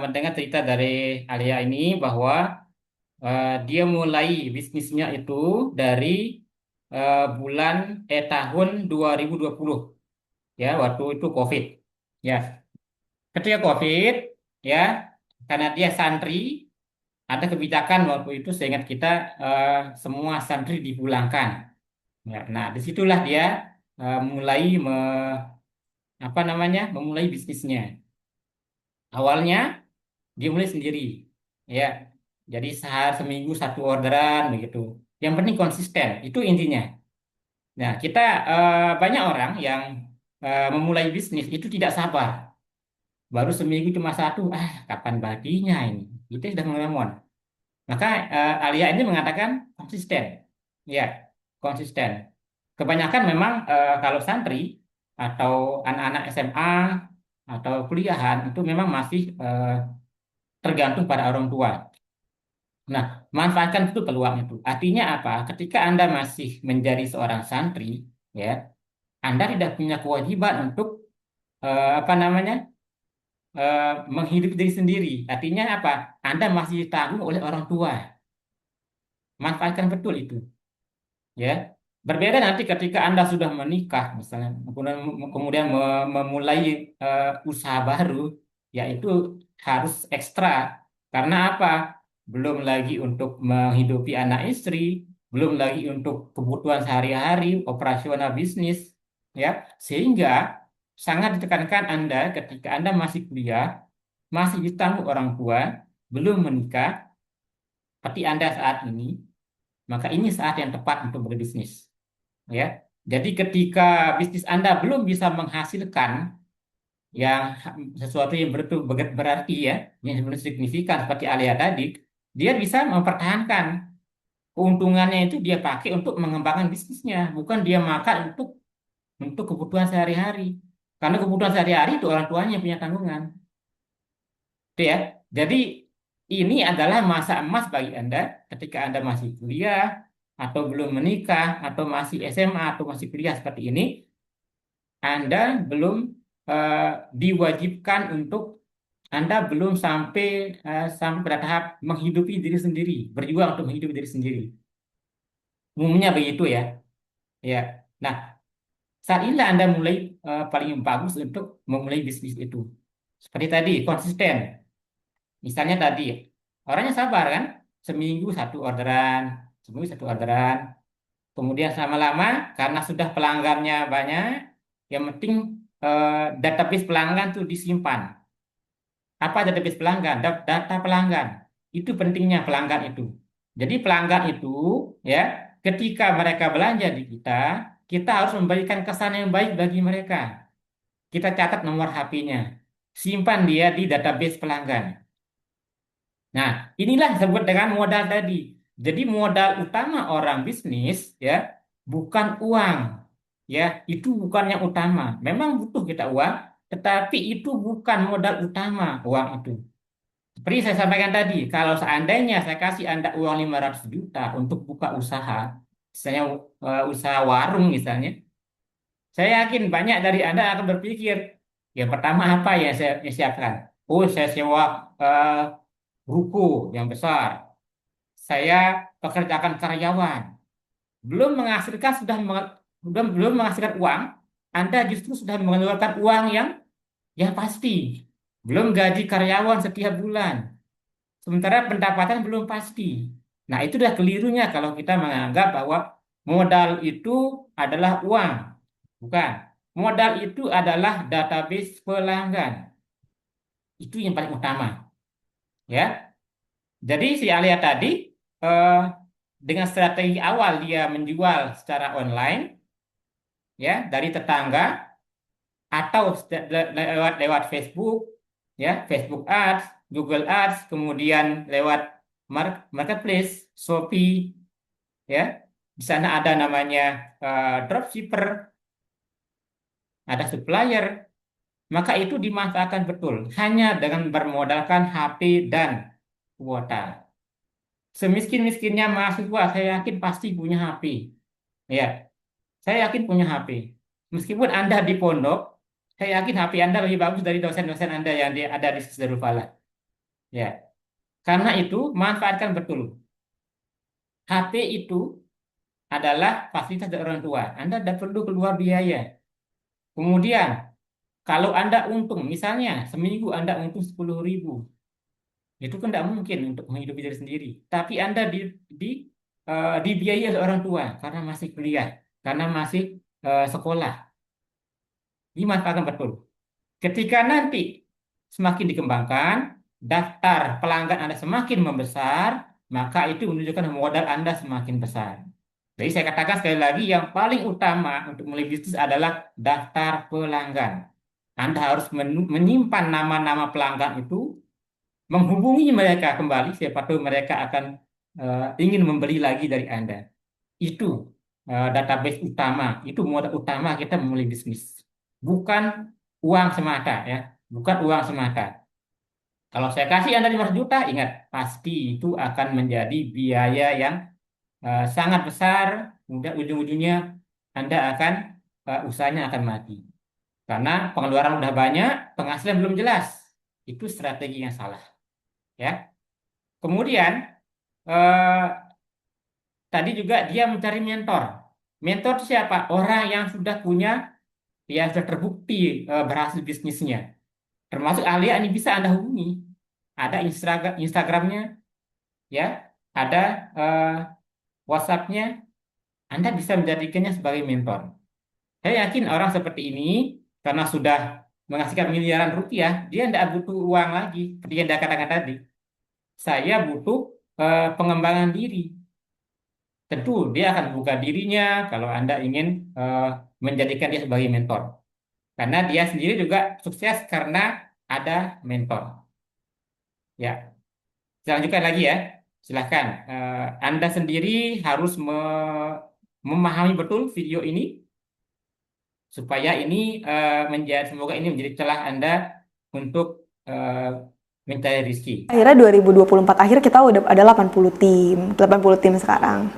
mendengar cerita dari Alia ini bahwa dia mulai bisnisnya itu dari tahun 2020 ya, waktu itu COVID. Ya, ketika COVID ya, karena dia santri, ada kebijakan waktu itu seingat kita, semua santri dipulangkan. Ya, nah disitulah dia mulai memulai bisnisnya. Awalnya dia mulai sendiri, ya. Jadi sehari seminggu satu orderan begitu. Yang penting konsisten, itu intinya. Nah, kita banyak orang yang memulai bisnis itu tidak sabar. Baru seminggu cuma satu, kapan baginya ini? Itu sudah ngelemon. Maka Alia ini mengatakan konsisten, ya, konsisten. Kebanyakan memang kalau santri atau anak-anak SMA atau kuliahan itu memang masih tergantung pada orang tua. Nah, manfaatkan itu peluang itu. Artinya apa? Ketika Anda masih menjadi seorang santri, ya, Anda tidak punya kewajiban untuk apa namanya menghidupi diri sendiri. Artinya apa? Anda masih ditanggung oleh orang tua. Manfaatkan betul itu, ya. Berbeda nanti ketika Anda sudah menikah, misalnya, kemudian memulai usaha baru, yaitu harus ekstra. Karena apa? Belum lagi untuk menghidupi anak istri, belum lagi untuk kebutuhan sehari-hari, operasional bisnis, ya. Sehingga sangat ditekankan Anda ketika Anda masih kuliah, masih ditanggung orang tua, belum menikah, seperti Anda saat ini, maka ini saat yang tepat untuk berbisnis. Ya, jadi ketika bisnis Anda belum bisa menghasilkan yang sesuatu yang berarti ya, yang sebenarnya signifikan seperti Alia tadi, dia bisa mempertahankan keuntungannya itu dia pakai untuk mengembangkan bisnisnya, bukan dia makan untuk kebutuhan sehari-hari. Karena kebutuhan sehari-hari itu orang tuanya yang punya tanggungan. Itu ya. Jadi ini adalah masa emas bagi Anda ketika Anda masih kuliah atau belum menikah atau masih SMA atau masih kuliah seperti ini. Anda belum diwajibkan untuk Anda belum sampai pada tahap menghidupi diri sendiri, berjuang untuk menghidupi diri sendiri. Umumnya begitu ya. Ya. Nah, saat inilah Anda mulai paling bagus untuk memulai bisnis itu. Seperti tadi, konsisten. Misalnya tadi, orangnya sabar kan? Seminggu satu orderan. Kemudian lama-lama, karena sudah pelanggannya banyak, yang penting database pelanggan itu disimpan. Apa database pelanggan? Data pelanggan. Itu pentingnya pelanggan itu. Jadi pelanggan itu ya ketika mereka belanja di kita, kita harus memberikan kesan yang baik bagi mereka. Kita catat nomor HP-nya, simpan dia di database pelanggan. Nah, inilah disebut dengan modal tadi. Jadi modal utama orang bisnis ya bukan uang, ya itu bukan yang utama. Memang butuh kita uang, tetapi itu bukan modal utama uang itu. Seperti saya sampaikan tadi, kalau seandainya saya kasih Anda uang 500 juta untuk buka usaha, misalnya usaha warung misalnya, saya yakin banyak dari Anda akan berpikir, yang pertama apa yang saya siapkan? Oh, saya sewa ruko yang besar. Saya pekerjakan karyawan. Belum menghasilkan uang, Anda justru sudah mengeluarkan uang yang pasti. Belum gaji karyawan setiap bulan. Sementara pendapatan belum pasti. Nah, itu dah kelirunya kalau kita menganggap bahwa modal itu adalah uang. Bukan. Modal itu adalah database pelanggan. Itu yang paling utama. Ya. Jadi si Alia tadi eh, dengan strategi awal dia menjual secara online ya dari tetangga atau lewat Facebook ya, Facebook Ads, Google Ads, kemudian lewat marketplace, Shopee ya. Di sana ada namanya dropshipper, ada supplier, maka itu dimanfaatkan betul hanya dengan bermodalkan HP dan kuota. Semiskin-miskinnya mahasiswa, saya yakin pasti punya HP. Ya, saya yakin punya HP. Meskipun Anda di pondok, saya yakin HP Anda lebih bagus dari dosen-dosen Anda yang ada di Darul Falah. Ya, karena itu manfaatkan betul. HP itu adalah fasilitas dari orang tua. Anda tidak perlu keluar biaya. Kemudian, kalau Anda untung, misalnya seminggu Anda untung 10.000, itu kan tidak mungkin untuk menghidupi diri sendiri. Tapi Anda dibiayai oleh orang tua karena masih kuliah, karena masih sekolah. Dimanfaatkan betul. Ketika nanti semakin dikembangkan, daftar pelanggan Anda semakin membesar, maka itu menunjukkan modal Anda semakin besar. Jadi saya katakan sekali lagi, yang paling utama untuk mulai bisnis adalah daftar pelanggan. Anda harus menyimpan nama-nama pelanggan itu, menghubungi mereka kembali, siapa tahu mereka akan ingin membeli lagi dari Anda. Itu database utama, itu modal utama kita memulai bisnis. Bukan uang semata ya, bukan uang semata. Kalau saya kasih Anda 500 juta, ingat, pasti itu akan menjadi biaya yang sangat besar, kemudian ujung-ujungnya Anda akan, usahanya akan mati. Karena pengeluaran udah banyak, penghasilan belum jelas. Itu strategi yang salah. Ya. Kemudian, tadi juga dia mencari mentor. Mentor itu siapa? Orang yang sudah terbukti berhasil bisnisnya. Termasuk Alia ini bisa Anda hubungi. Ada Instagramnya, ya, ada WhatsApp-nya. Anda bisa menjadikannya sebagai mentor. Saya yakin orang seperti ini karena sudah menghasilkan miliaran rupiah, dia tidak butuh uang lagi. Seperti yang Anda katakan tadi. Saya butuh pengembangan diri. Tentu dia akan buka dirinya kalau Anda ingin menjadikan dia sebagai mentor. Karena dia sendiri juga sukses karena ada mentor. Ya, saya lanjutkan lagi ya. Silahkan. Anda sendiri harus memahami betul video ini supaya ini semoga ini menjadi celah Anda untuk mencari rezeki. Akhirnya 2024 akhir kita udah ada 80 tim sekarang.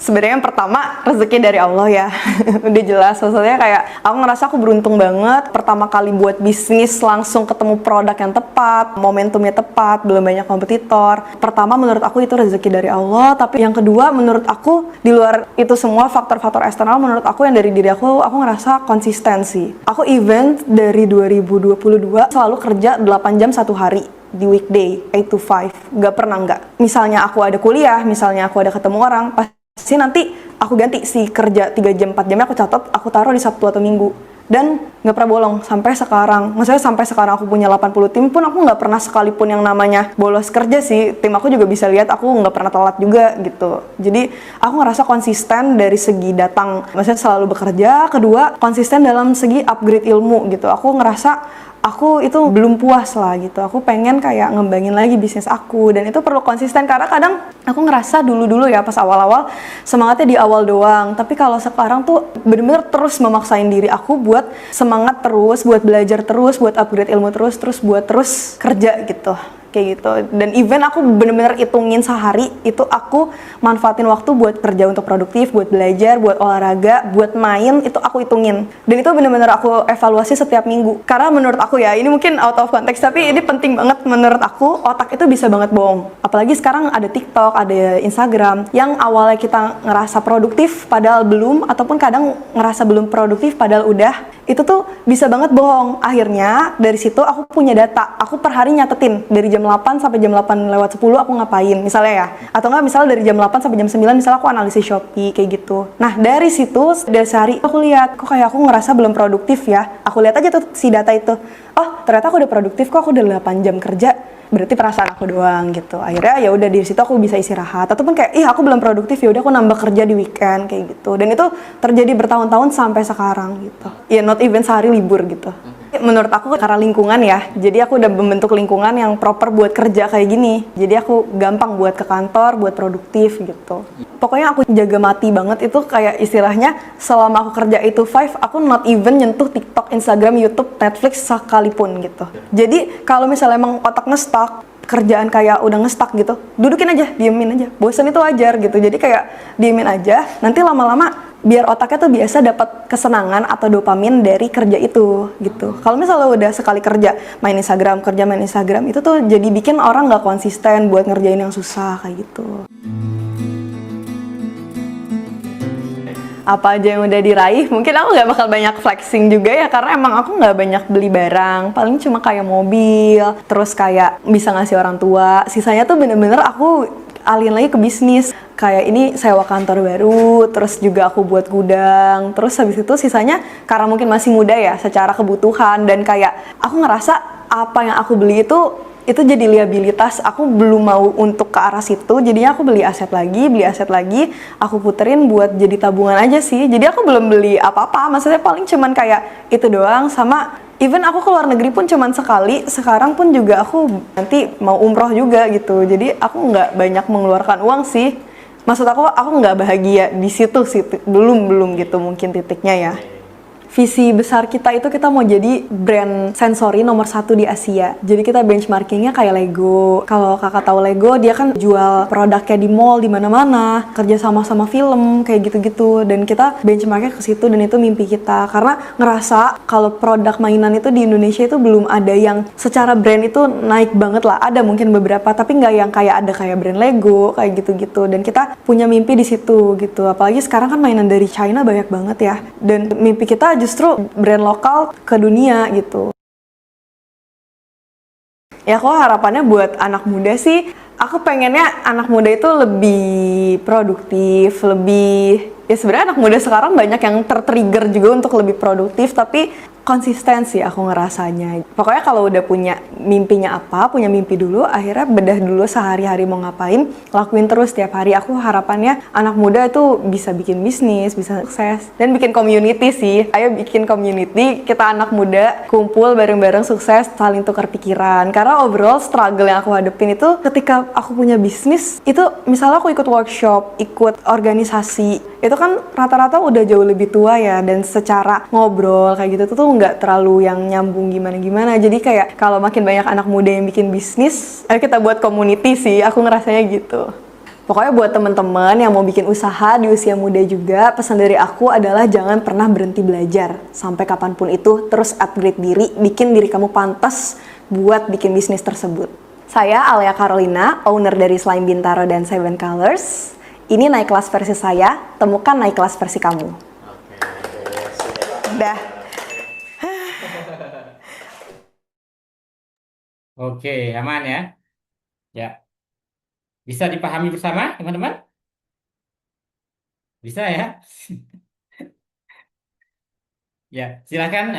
Sebenarnya yang pertama rezeki dari Allah ya. Udah jelas, maksudnya kayak aku ngerasa aku beruntung banget pertama kali buat bisnis langsung ketemu produk yang tepat, momentumnya tepat, belum banyak kompetitor. Pertama menurut aku itu rezeki dari Allah, tapi yang kedua menurut aku di luar itu semua faktor-faktor eksternal, menurut aku yang dari diri aku ngerasa konsistensi. Aku event dari 2022 selalu kerja 8 jam satu hari di weekday, 8 to 5, gak pernah enggak. Misalnya aku ada kuliah, misalnya aku ada ketemu orang, pasti nanti aku ganti si kerja 3 jam, 4 jamnya aku catat, aku taruh di Sabtu atau Minggu. Dan nggak pernah bolong sampai sekarang. Maksudnya sampai sekarang aku punya 80 tim pun aku nggak pernah sekalipun yang namanya bolos kerja sih. Tim aku juga bisa lihat aku nggak pernah telat juga gitu. Jadi aku ngerasa konsisten dari segi datang, maksudnya selalu bekerja. Kedua, konsisten dalam segi upgrade ilmu gitu. Aku ngerasa aku itu belum puas lah gitu. Aku pengen kayak ngembangin lagi bisnis aku, dan itu perlu konsisten karena kadang aku ngerasa dulu-dulu ya pas awal-awal semangatnya di awal doang. Tapi kalau sekarang tuh bener-bener terus memaksain diri aku buat semangat terus, buat belajar terus, buat upgrade ilmu terus, buat terus kerja gitu. Kayak gitu. Dan even aku bener-bener hitungin sehari itu aku manfaatin waktu buat kerja untuk produktif, buat belajar, buat olahraga, buat main, itu aku hitungin. Dan itu bener-bener aku evaluasi setiap minggu. Karena menurut aku ya, ini mungkin out of context, tapi ini penting banget menurut aku. Otak itu bisa banget bohong. Apalagi sekarang ada TikTok, ada Instagram, yang awalnya kita ngerasa produktif padahal belum, ataupun kadang ngerasa belum produktif padahal udah. Itu tuh bisa banget bohong. Akhirnya dari situ aku punya data. Aku per hari nyatetin dari jam 8 sampai jam 8 lewat 10 aku ngapain misalnya ya. Atau enggak misalnya dari jam 8 sampai jam 9 misalnya aku analisis Shopee kayak gitu. Nah, dari situ dari sehari aku lihat kok kayak aku ngerasa belum produktif ya. Aku lihat aja tuh si data itu. Oh, ternyata aku udah produktif kok, aku udah 8 jam kerja. Berarti perasaan aku doang gitu. Akhirnya ya udah di situ aku bisa istirahat, ataupun kayak aku belum produktif, ya udah aku nambah kerja di weekend kayak gitu. Dan itu terjadi bertahun-tahun sampai sekarang gitu. Ya not even sehari libur gitu. Menurut aku karena lingkungan ya, jadi aku udah membentuk lingkungan yang proper buat kerja kayak gini. Jadi aku gampang buat ke kantor, buat produktif gitu. Pokoknya aku jaga mati banget itu, kayak istilahnya selama aku kerja itu 5, aku not even nyentuh TikTok, Instagram, YouTube, Netflix sekalipun gitu. Jadi kalau misalnya emang otak nge-stuck, kerjaan kayak udah nge-stuck gitu, dudukin aja, diemin aja. Bosan itu wajar gitu. Jadi kayak diemin aja, nanti lama-lama biar otaknya tuh biasa dapat kesenangan atau dopamin dari kerja itu gitu. Kalau misalnya udah sekali kerja main Instagram, itu tuh jadi bikin orang nggak konsisten buat ngerjain yang susah kayak gitu. Apa aja yang udah diraih, mungkin aku nggak bakal banyak flexing juga ya, karena emang aku nggak banyak beli barang, paling cuma kayak mobil, terus kayak bisa ngasih orang tua. Sisanya tuh bener-bener aku alihin lagi ke bisnis. Kayak ini sewa kantor baru, terus juga aku buat gudang, terus habis itu sisanya karena mungkin masih muda ya, secara kebutuhan, dan kayak aku ngerasa apa yang aku beli itu jadi liabilitas, aku belum mau untuk ke arah situ, jadinya aku beli aset lagi, aku puterin buat jadi tabungan aja sih. Jadi aku belum beli apa-apa, maksudnya paling cuman kayak itu doang. Sama even aku ke luar negeri pun cuman sekali, sekarang pun juga aku nanti mau umroh juga gitu. Jadi aku nggak banyak mengeluarkan uang sih. Maksud aku nggak bahagia di situ sih, belum gitu mungkin titiknya ya. Visi besar kita itu kita mau jadi brand sensory nomor 1 di Asia. Jadi kita benchmarkingnya kayak Lego. Kalau kakak tahu Lego, dia kan jual produknya di mall di mana-mana, kerja sama film kayak gitu-gitu. Dan kita benchmarknya ke situ, dan itu mimpi kita. Karena ngerasa kalau produk mainan itu di Indonesia itu belum ada yang secara brand itu naik banget lah. Ada mungkin beberapa, tapi nggak yang kayak ada kayak brand Lego kayak gitu-gitu. Dan kita punya mimpi di situ gitu. Apalagi sekarang kan mainan dari China banyak banget ya. Dan mimpi kita justru brand lokal ke dunia gitu. Ya aku harapannya buat anak muda sih, aku pengennya anak muda itu lebih produktif, lebih, ya sebenarnya anak muda sekarang banyak yang tertrigger juga untuk lebih produktif, tapi konsistensi aku ngerasanya. Pokoknya kalau udah punya mimpinya apa, punya mimpi dulu, akhirnya bedah dulu sehari-hari mau ngapain, lakuin terus tiap hari. Aku harapannya anak muda itu bisa bikin bisnis, bisa sukses, dan bikin community sih. Ayo bikin community, kita anak muda kumpul bareng-bareng sukses, saling tukar pikiran. Karena overall struggle yang aku hadepin itu ketika aku punya bisnis, itu misalnya aku ikut workshop, ikut organisasi, itu kan rata-rata udah jauh lebih tua ya, dan secara ngobrol kayak gitu tuh nggak terlalu yang nyambung gimana-gimana. Jadi kayak kalau makin banyak anak muda yang bikin bisnis, ayo kita buat community sih, aku ngerasanya gitu. Pokoknya buat teman-teman yang mau bikin usaha di usia muda juga, pesan dari aku adalah jangan pernah berhenti belajar. Sampai kapanpun itu, terus upgrade diri, bikin diri kamu pantas buat bikin bisnis tersebut. Saya Alia Carolina, owner dari Slime Bintaro dan Seven Colors. Ini naik kelas versi saya, temukan naik kelas versi kamu. Dah. Oke, aman ya. Ya, bisa dipahami bersama, teman-teman? Bisa ya? Ya, silakan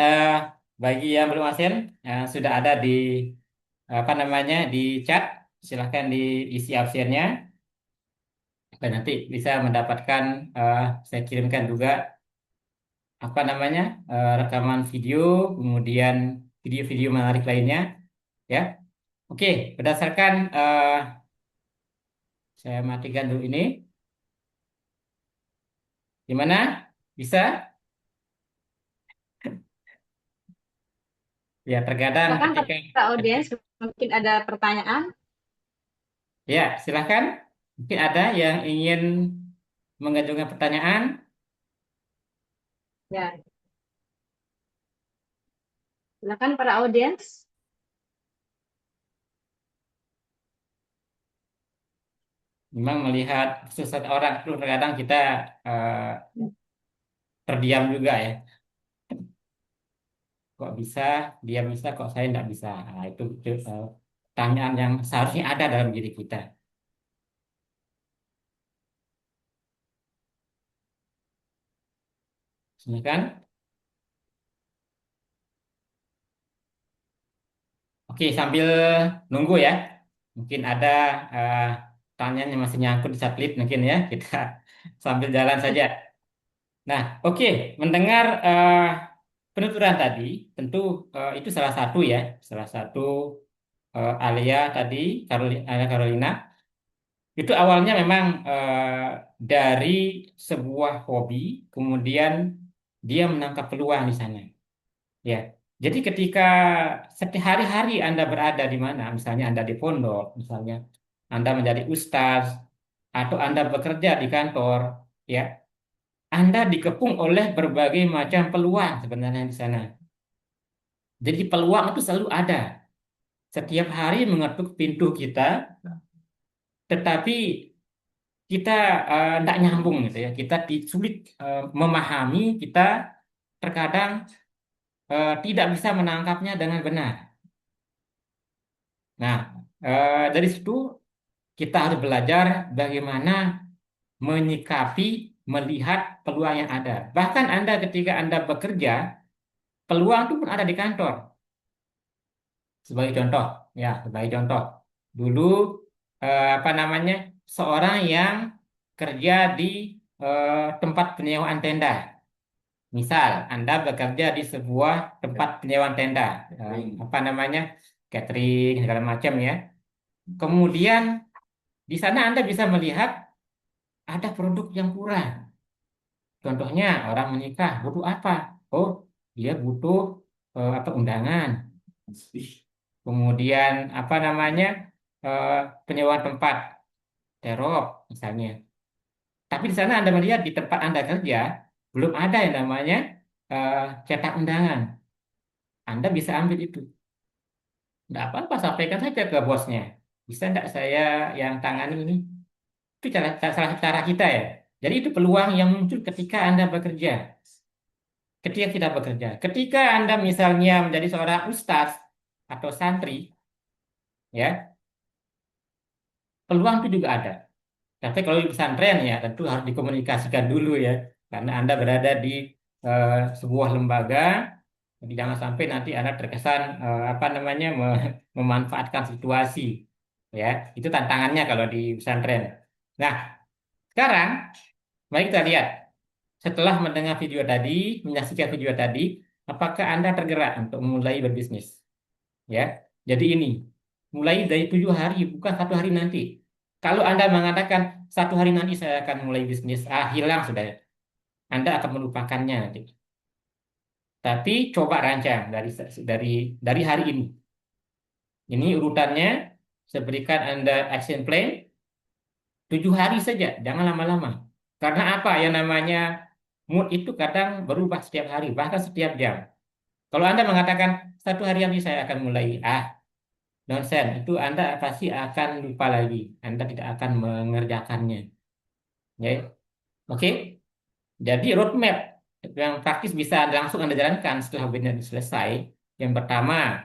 bagi yang belum absen sudah ada di apa namanya di chat, silakan diisi absennya dan nanti bisa mendapatkan saya kirimkan juga apa namanya rekaman video, kemudian video-video menarik lainnya, ya. Oke, berdasarkan saya matikan dulu ini, gimana? Bisa? Ya, terkadang Silakan ketika para audiens mungkin ada pertanyaan. ya silakan, mungkin ada yang ingin mengajukan pertanyaan. Ya, silakan para audiens. Memang melihat susah orang itu terkadang kita terdiam juga ya. Kok bisa, dia bisa, kok saya tidak bisa. Nah, itu pertanyaan yang seharusnya ada dalam diri kita. Silakan. Oke, sambil nunggu ya. Mungkin ada eh, pertanyaan yang masih nyangkut di satelit mungkin ya. Kita sambil jalan saja. Nah, oke, mendengar penuturan tadi, tentu itu salah satu ya, salah satu Alia tadi, Alia Carolina, itu awalnya memang dari sebuah hobi, kemudian dia menangkap peluang di sana. Ya, jadi ketika setiap hari-hari Anda berada di mana, misalnya Anda di pondok, misalnya Anda menjadi ustaz, atau Anda bekerja di kantor, ya, Anda dikepung oleh berbagai macam peluang sebenarnya di sana. Jadi peluang itu selalu ada. Setiap hari mengetuk pintu kita, tetapi kita tidak nyambung gitu ya. Kita sulit memahami, kita terkadang tidak bisa menangkapnya dengan benar. Nah, dari situ kita harus belajar bagaimana menyikapi, melihat peluang yang ada. Bahkan Anda ketika Anda bekerja, peluang itu pun ada di kantor. Sebagai contoh, ya, sebagai contoh. Dulu apa namanya? Seorang yang kerja di tempat penyewaan tenda. Misal, Anda bekerja di sebuah tempat penyewaan tenda, apa namanya? Catering segala macam ya. Kemudian di sana Anda bisa melihat ada produk yang kurang. Contohnya orang menikah butuh apa? Oh, dia butuh apa undangan. Kemudian apa namanya eh, penyewaan tempat terop misalnya. Tapi di sana Anda melihat di tempat Anda kerja belum ada yang namanya eh, cetak undangan. Anda bisa ambil itu. Tidak apa-apa, sampaikan saja ke bosnya. Bisa tidak saya yang tangani ini? Itu salah satu cara kita ya. Jadi itu peluang yang muncul ketika Anda bekerja. Ketika kita bekerja. Ketika Anda misalnya menjadi seorang ustaz atau santri, ya, peluang itu juga ada. Tapi kalau di pesantren ya tentu harus dikomunikasikan dulu ya. Karena Anda berada di sebuah lembaga, jadi jangan sampai nanti Anda terkesan apa namanya memanfaatkan situasi. Ya, itu tantangannya kalau di pesantren. Nah, sekarang mari kita lihat. Setelah mendengar video tadi, menyaksikan video tadi, apakah Anda tergerak untuk mulai berbisnis? Ya, jadi ini mulai dari 7 hari, bukan 1 hari nanti. Kalau Anda mengatakan 1 hari nanti saya akan mulai bisnis, hilang sudah. Anda akan melupakannya nanti. Tapi coba rancang dari dari hari ini. Ini urutannya, saya berikan Anda action plan 7 hari saja, jangan lama-lama. Karena apa? Yang namanya mood itu kadang berubah setiap hari, bahkan setiap jam. Kalau Anda mengatakan 1 hari nanti saya akan mulai, nonsen, itu Anda pasti akan lupa lagi. Anda tidak akan mengerjakannya. Ya, oke. Jadi roadmap yang praktis bisa langsung Anda jalankan setelah webinar ini selesai. Yang pertama,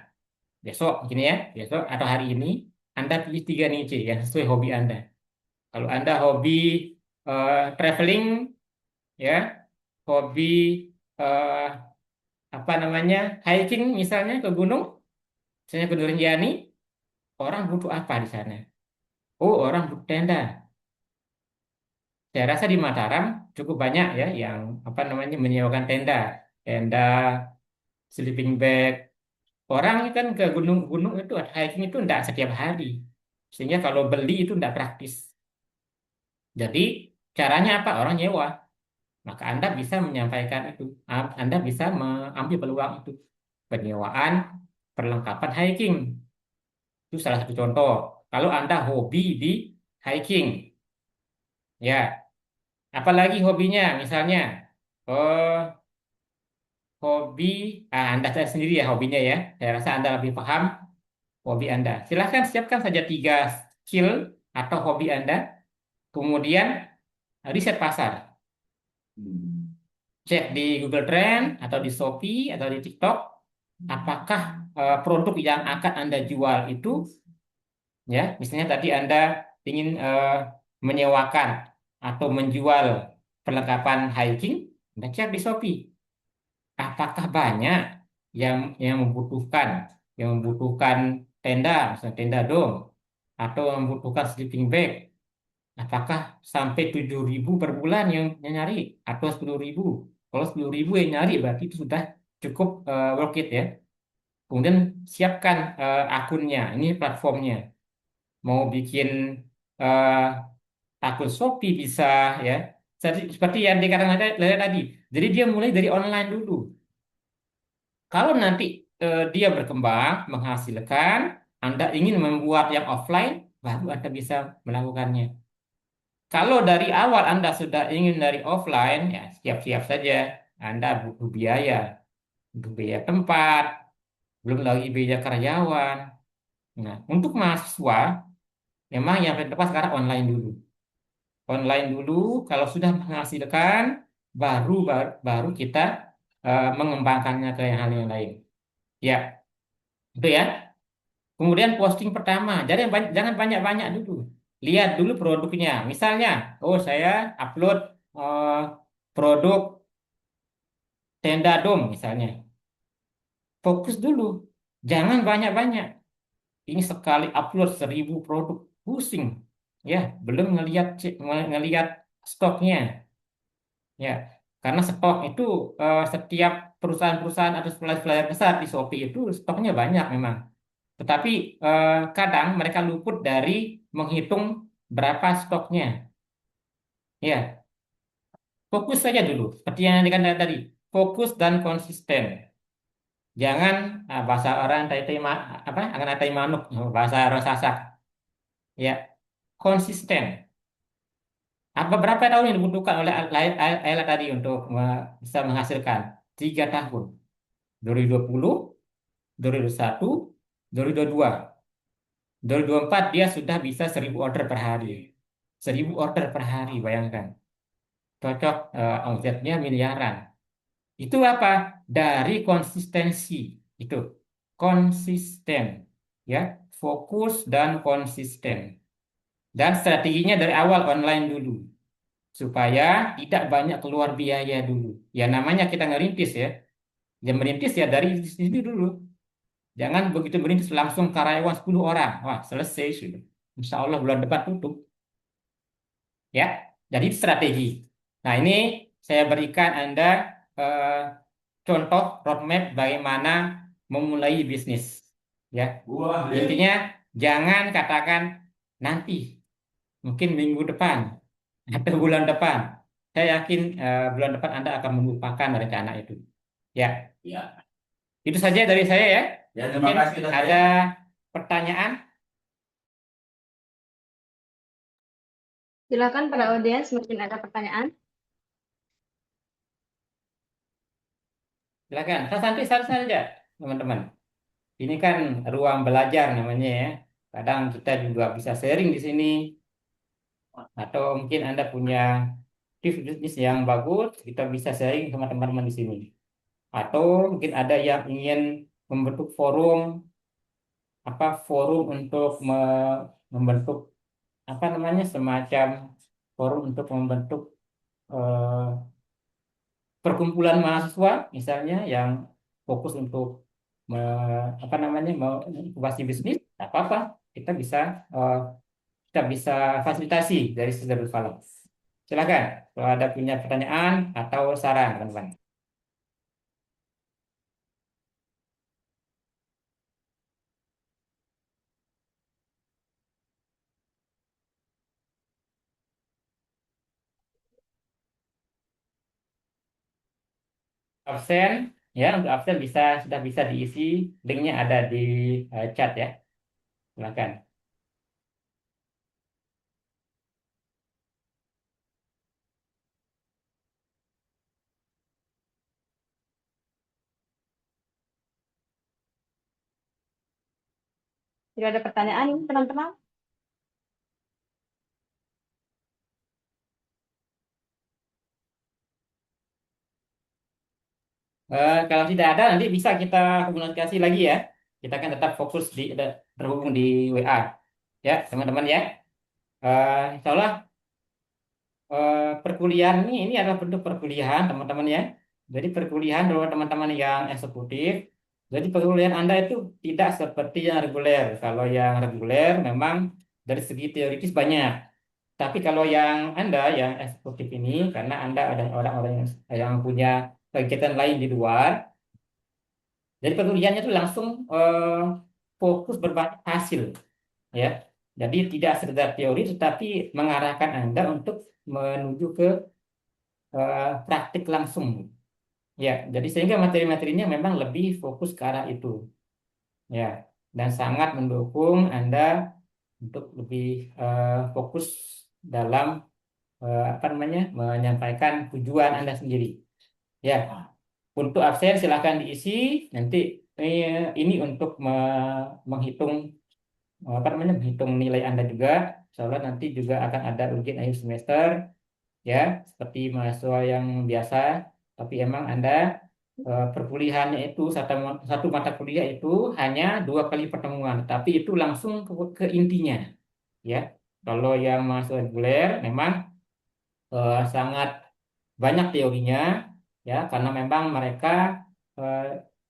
besok, gini ya, besok atau hari ini, Anda pilih 3 niche yang sesuai hobi Anda. Kalau Anda hobi traveling, ya, hobi eh, apa namanya hiking misalnya ke gunung, misalnya ke Rinjani, orang butuh apa di sana? Oh, orang butuh tenda. Saya rasa di Mataram cukup banyak ya yang apa namanya menyewakan tenda, tenda, sleeping bag. Orang kan ke gunung-gunung itu hiking itu enggak setiap hari, sehingga kalau beli itu enggak praktis. Jadi caranya apa? Orang nyewa. Maka Anda bisa menyampaikan itu. Anda bisa mengambil peluang itu. Penyewaan perlengkapan hiking. Itu salah satu contoh. Kalau Anda hobi di hiking, ya, apalagi hobinya, misalnya, oh, hobi, Anda sendiri ya hobinya ya. Saya rasa Anda lebih paham hobi Anda. Silahkan siapkan saja 3 skill atau hobi Anda. Kemudian riset pasar. Cek di Google Trend atau di Shopee atau di TikTok, apakah produk yang akan Anda jual itu, ya, misalnya tadi Anda ingin menyewakan atau menjual perlengkapan hiking, Anda cek di Shopee. Apakah banyak yang membutuhkan tenda, misalnya tenda dom, atau membutuhkan sleeping bag? Apakah sampai 7.000 per bulan yang nyari atau 10.000? Kalau 10.000 yang nyari berarti itu sudah cukup worth it ya. Kemudian siapkan akunnya, ini platformnya. Mau bikin eh, akun Shopee bisa ya. Seperti yang dikatakan tadi. Jadi dia mulai dari online dulu. Kalau nanti dia berkembang, menghasilkan, Anda ingin membuat yang offline, baru Anda bisa melakukannya. Kalau dari awal Anda sudah ingin dari offline, ya siap-siap saja. Anda butuh biaya tempat, belum lagi biaya karyawan. Nah, untuk mahasiswa, memang yang paling tepat sekarang online dulu. Online dulu, kalau sudah menghasilkan, baru kita mengembangkannya ke hal yang lain. Ya, itu ya. Kemudian posting pertama, jadi jangan banyak-banyak dulu. Lihat dulu produknya. Misalnya, oh saya upload eh, produk tenda dom misalnya. Fokus dulu, jangan banyak-banyak. Ini sekali upload 1.000 produk, pusing. Ya, belum ngelihat stoknya. Ya, karena stok itu setiap perusahaan-perusahaan atau supplier besar di Shopee itu stoknya banyak memang. Tetapi kadang mereka luput dari menghitung berapa stoknya. Ya, fokus saja dulu. Seperti yang dikatakan tadi, fokus dan konsisten. Jangan bahasa orang apa? Angan tai manuk, bahasa orang Sasak. Ya, konsisten. Apa berapa tahun yang dibutuhkan oleh Ayla tadi untuk bisa menghasilkan? 3 tahun. 2020, 2021, 2022. 2024 dia sudah bisa 1.000 order per hari. 1.000 order per hari, bayangkan. Cocok omsetnya miliaran. Itu apa? Dari konsistensi. Itu konsisten. Ya, fokus dan konsisten. Dan strateginya dari awal online dulu. Supaya tidak banyak keluar biaya dulu. Ya namanya kita ngerintis ya. Ya merintis ya dari sini dulu. Jangan begitu merintis langsung karyawan 10 orang. Wah, selesai sudah. Insya Allah bulan depan tutup. Ya, jadi strategi. Nah, ini saya berikan Anda eh, contoh roadmap bagaimana memulai bisnis. Ya, intinya jangan katakan nanti, mungkin minggu depan atau bulan depan. Saya yakin bulan depan Anda akan melupakan rencana itu. Ya, itu saja dari saya ya. Ya, terima Mungkin kasih Ustaz. ada pertanyaan? Silakan pada audiens mungkin ada pertanyaan. Silakan, santai saja teman-teman. Ini kan ruang belajar namanya ya. Kadang kita juga bisa sharing di sini. Atau mungkin Anda punya tips bisnis yang bagus, kita bisa sharing sama teman-teman di sini. Atau mungkin ada yang ingin membentuk forum untuk membentuk apa namanya semacam forum untuk membentuk eh, perkumpulan mahasiswa misalnya yang fokus untuk inkubasi bisnis, tak apa-apa, kita bisa fasilitasi dari Darul Falah. Silakan kalau ada punya pertanyaan atau saran, teman-teman. Absen, ya untuk absen sudah bisa diisi, linknya ada di chat ya. Silakan. Tidak ada pertanyaan ini teman-teman? Kalau tidak ada, nanti bisa kita komunikasi lagi ya. Kita kan tetap fokus terhubung di WA, ya teman-teman ya. Insya Allah perkuliahan ini adalah bentuk perkuliahan teman-teman ya. Jadi perkuliahan dari teman-teman yang eksekutif. Jadi perkuliahan Anda itu tidak seperti yang reguler. Kalau yang reguler memang dari segi teoritis banyak. Tapi kalau yang Anda yang eksekutif ini, karena Anda ada orang-orang yang punya kegiatan lain di luar, jadi perkuliahannya itu langsung fokus berbasis hasil, ya. Jadi tidak sekedar teori, tetapi mengarahkan Anda untuk menuju ke praktik langsung, ya. Jadi sehingga materi-materinya memang lebih fokus ke arah itu, ya. Dan sangat mendukung Anda untuk lebih fokus dalam menyampaikan tujuan Anda sendiri, ya. Untuk absen silakan diisi. Nanti ini untuk menghitung menghitung nilai Anda juga. Soalnya nanti juga akan ada ujian akhir semester, ya, seperti mahasiswa yang biasa. Tapi emang Anda perkuliahannya itu satu mata kuliah itu hanya 2 kali pertemuan, tapi itu langsung ke intinya, ya. Kalau yang mahasiswa reguler memang sangat banyak teorinya, ya, karena memang mereka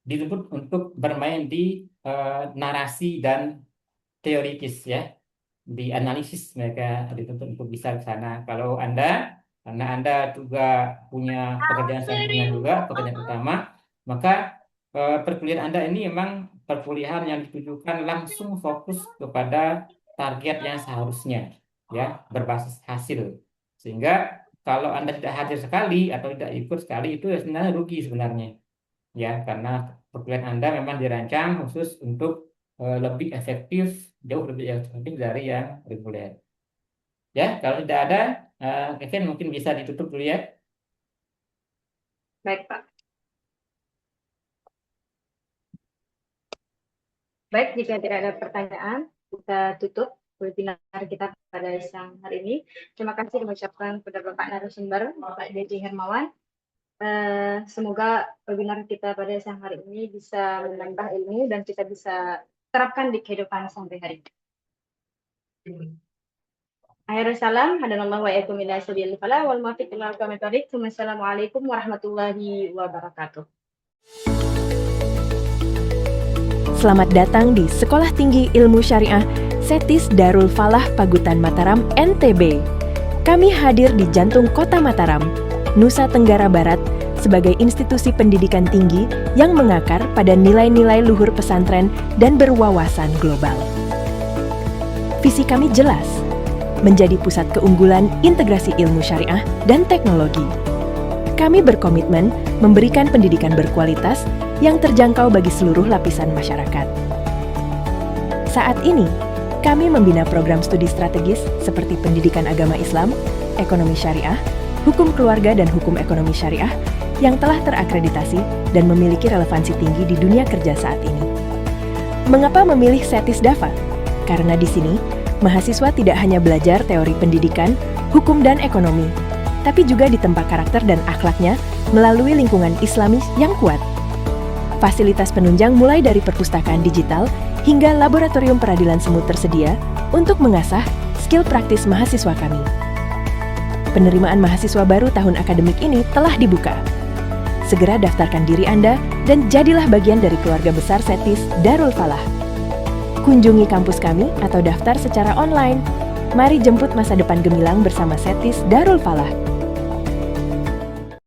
dituntut untuk bermain di narasi dan teoritis, ya, di analisis mereka dituntut untuk bisa ke sana. Kalau karena Anda juga punya pekerjaan sampingan juga, pekerjaan utama, maka perkuliahan Anda ini memang perkuliahan yang ditujukan langsung fokus kepada target yang seharusnya, ya, berbasis hasil. Sehingga kalau Anda tidak hadir sekali atau tidak ikut sekali, itu sebenarnya rugi sebenarnya, ya, karena perkuliahan Anda memang dirancang khusus untuk lebih efektif, jauh lebih efektif dari yang reguler. Ya, kalau tidak ada, Kevin mungkin bisa ditutup dulu ya. Baik, Pak. Baik, jika tidak ada pertanyaan, kita tutup webinar kita pada siang hari ini. Terima kasih mengucapkan kepada Bapak narasumber, Bapak Dedi Hermawan. Semoga webinar kita pada siang hari ini bisa menambah ilmu dan kita bisa terapkan di kehidupan sehari-hari. Akhirul salam, hadanallahu wa iyyakum ila sabilil falah wal muwaffiq ila aqwamit thoriq. Wassalamualaikum warahmatullahi wabarakatuh. Selamat datang di Sekolah Tinggi Ilmu Syariah Setis Darul Falah Pagutan Mataram, NTB. Kami hadir di jantung kota Mataram, Nusa Tenggara Barat, sebagai institusi pendidikan tinggi yang mengakar pada nilai-nilai luhur pesantren dan berwawasan global. Visi kami jelas, menjadi pusat keunggulan integrasi ilmu syariah dan teknologi. Kami berkomitmen memberikan pendidikan berkualitas yang terjangkau bagi seluruh lapisan masyarakat. Saat ini, kami membina program studi strategis seperti pendidikan agama Islam, ekonomi syariah, hukum keluarga dan hukum ekonomi syariah yang telah terakreditasi dan memiliki relevansi tinggi di dunia kerja saat ini. Mengapa memilih Setis Dafa? Karena di sini, mahasiswa tidak hanya belajar teori pendidikan, hukum dan ekonomi, tapi juga ditempa karakter dan akhlaknya melalui lingkungan Islamis yang kuat. Fasilitas penunjang mulai dari perpustakaan digital hingga laboratorium peradilan semut tersedia untuk mengasah skill praktis mahasiswa kami. Penerimaan mahasiswa baru tahun akademik ini telah dibuka. Segera daftarkan diri Anda dan jadilah bagian dari keluarga besar Setis Darul Falah. Kunjungi kampus kami atau daftar secara online. Mari jemput masa depan gemilang bersama Setis Darul Falah.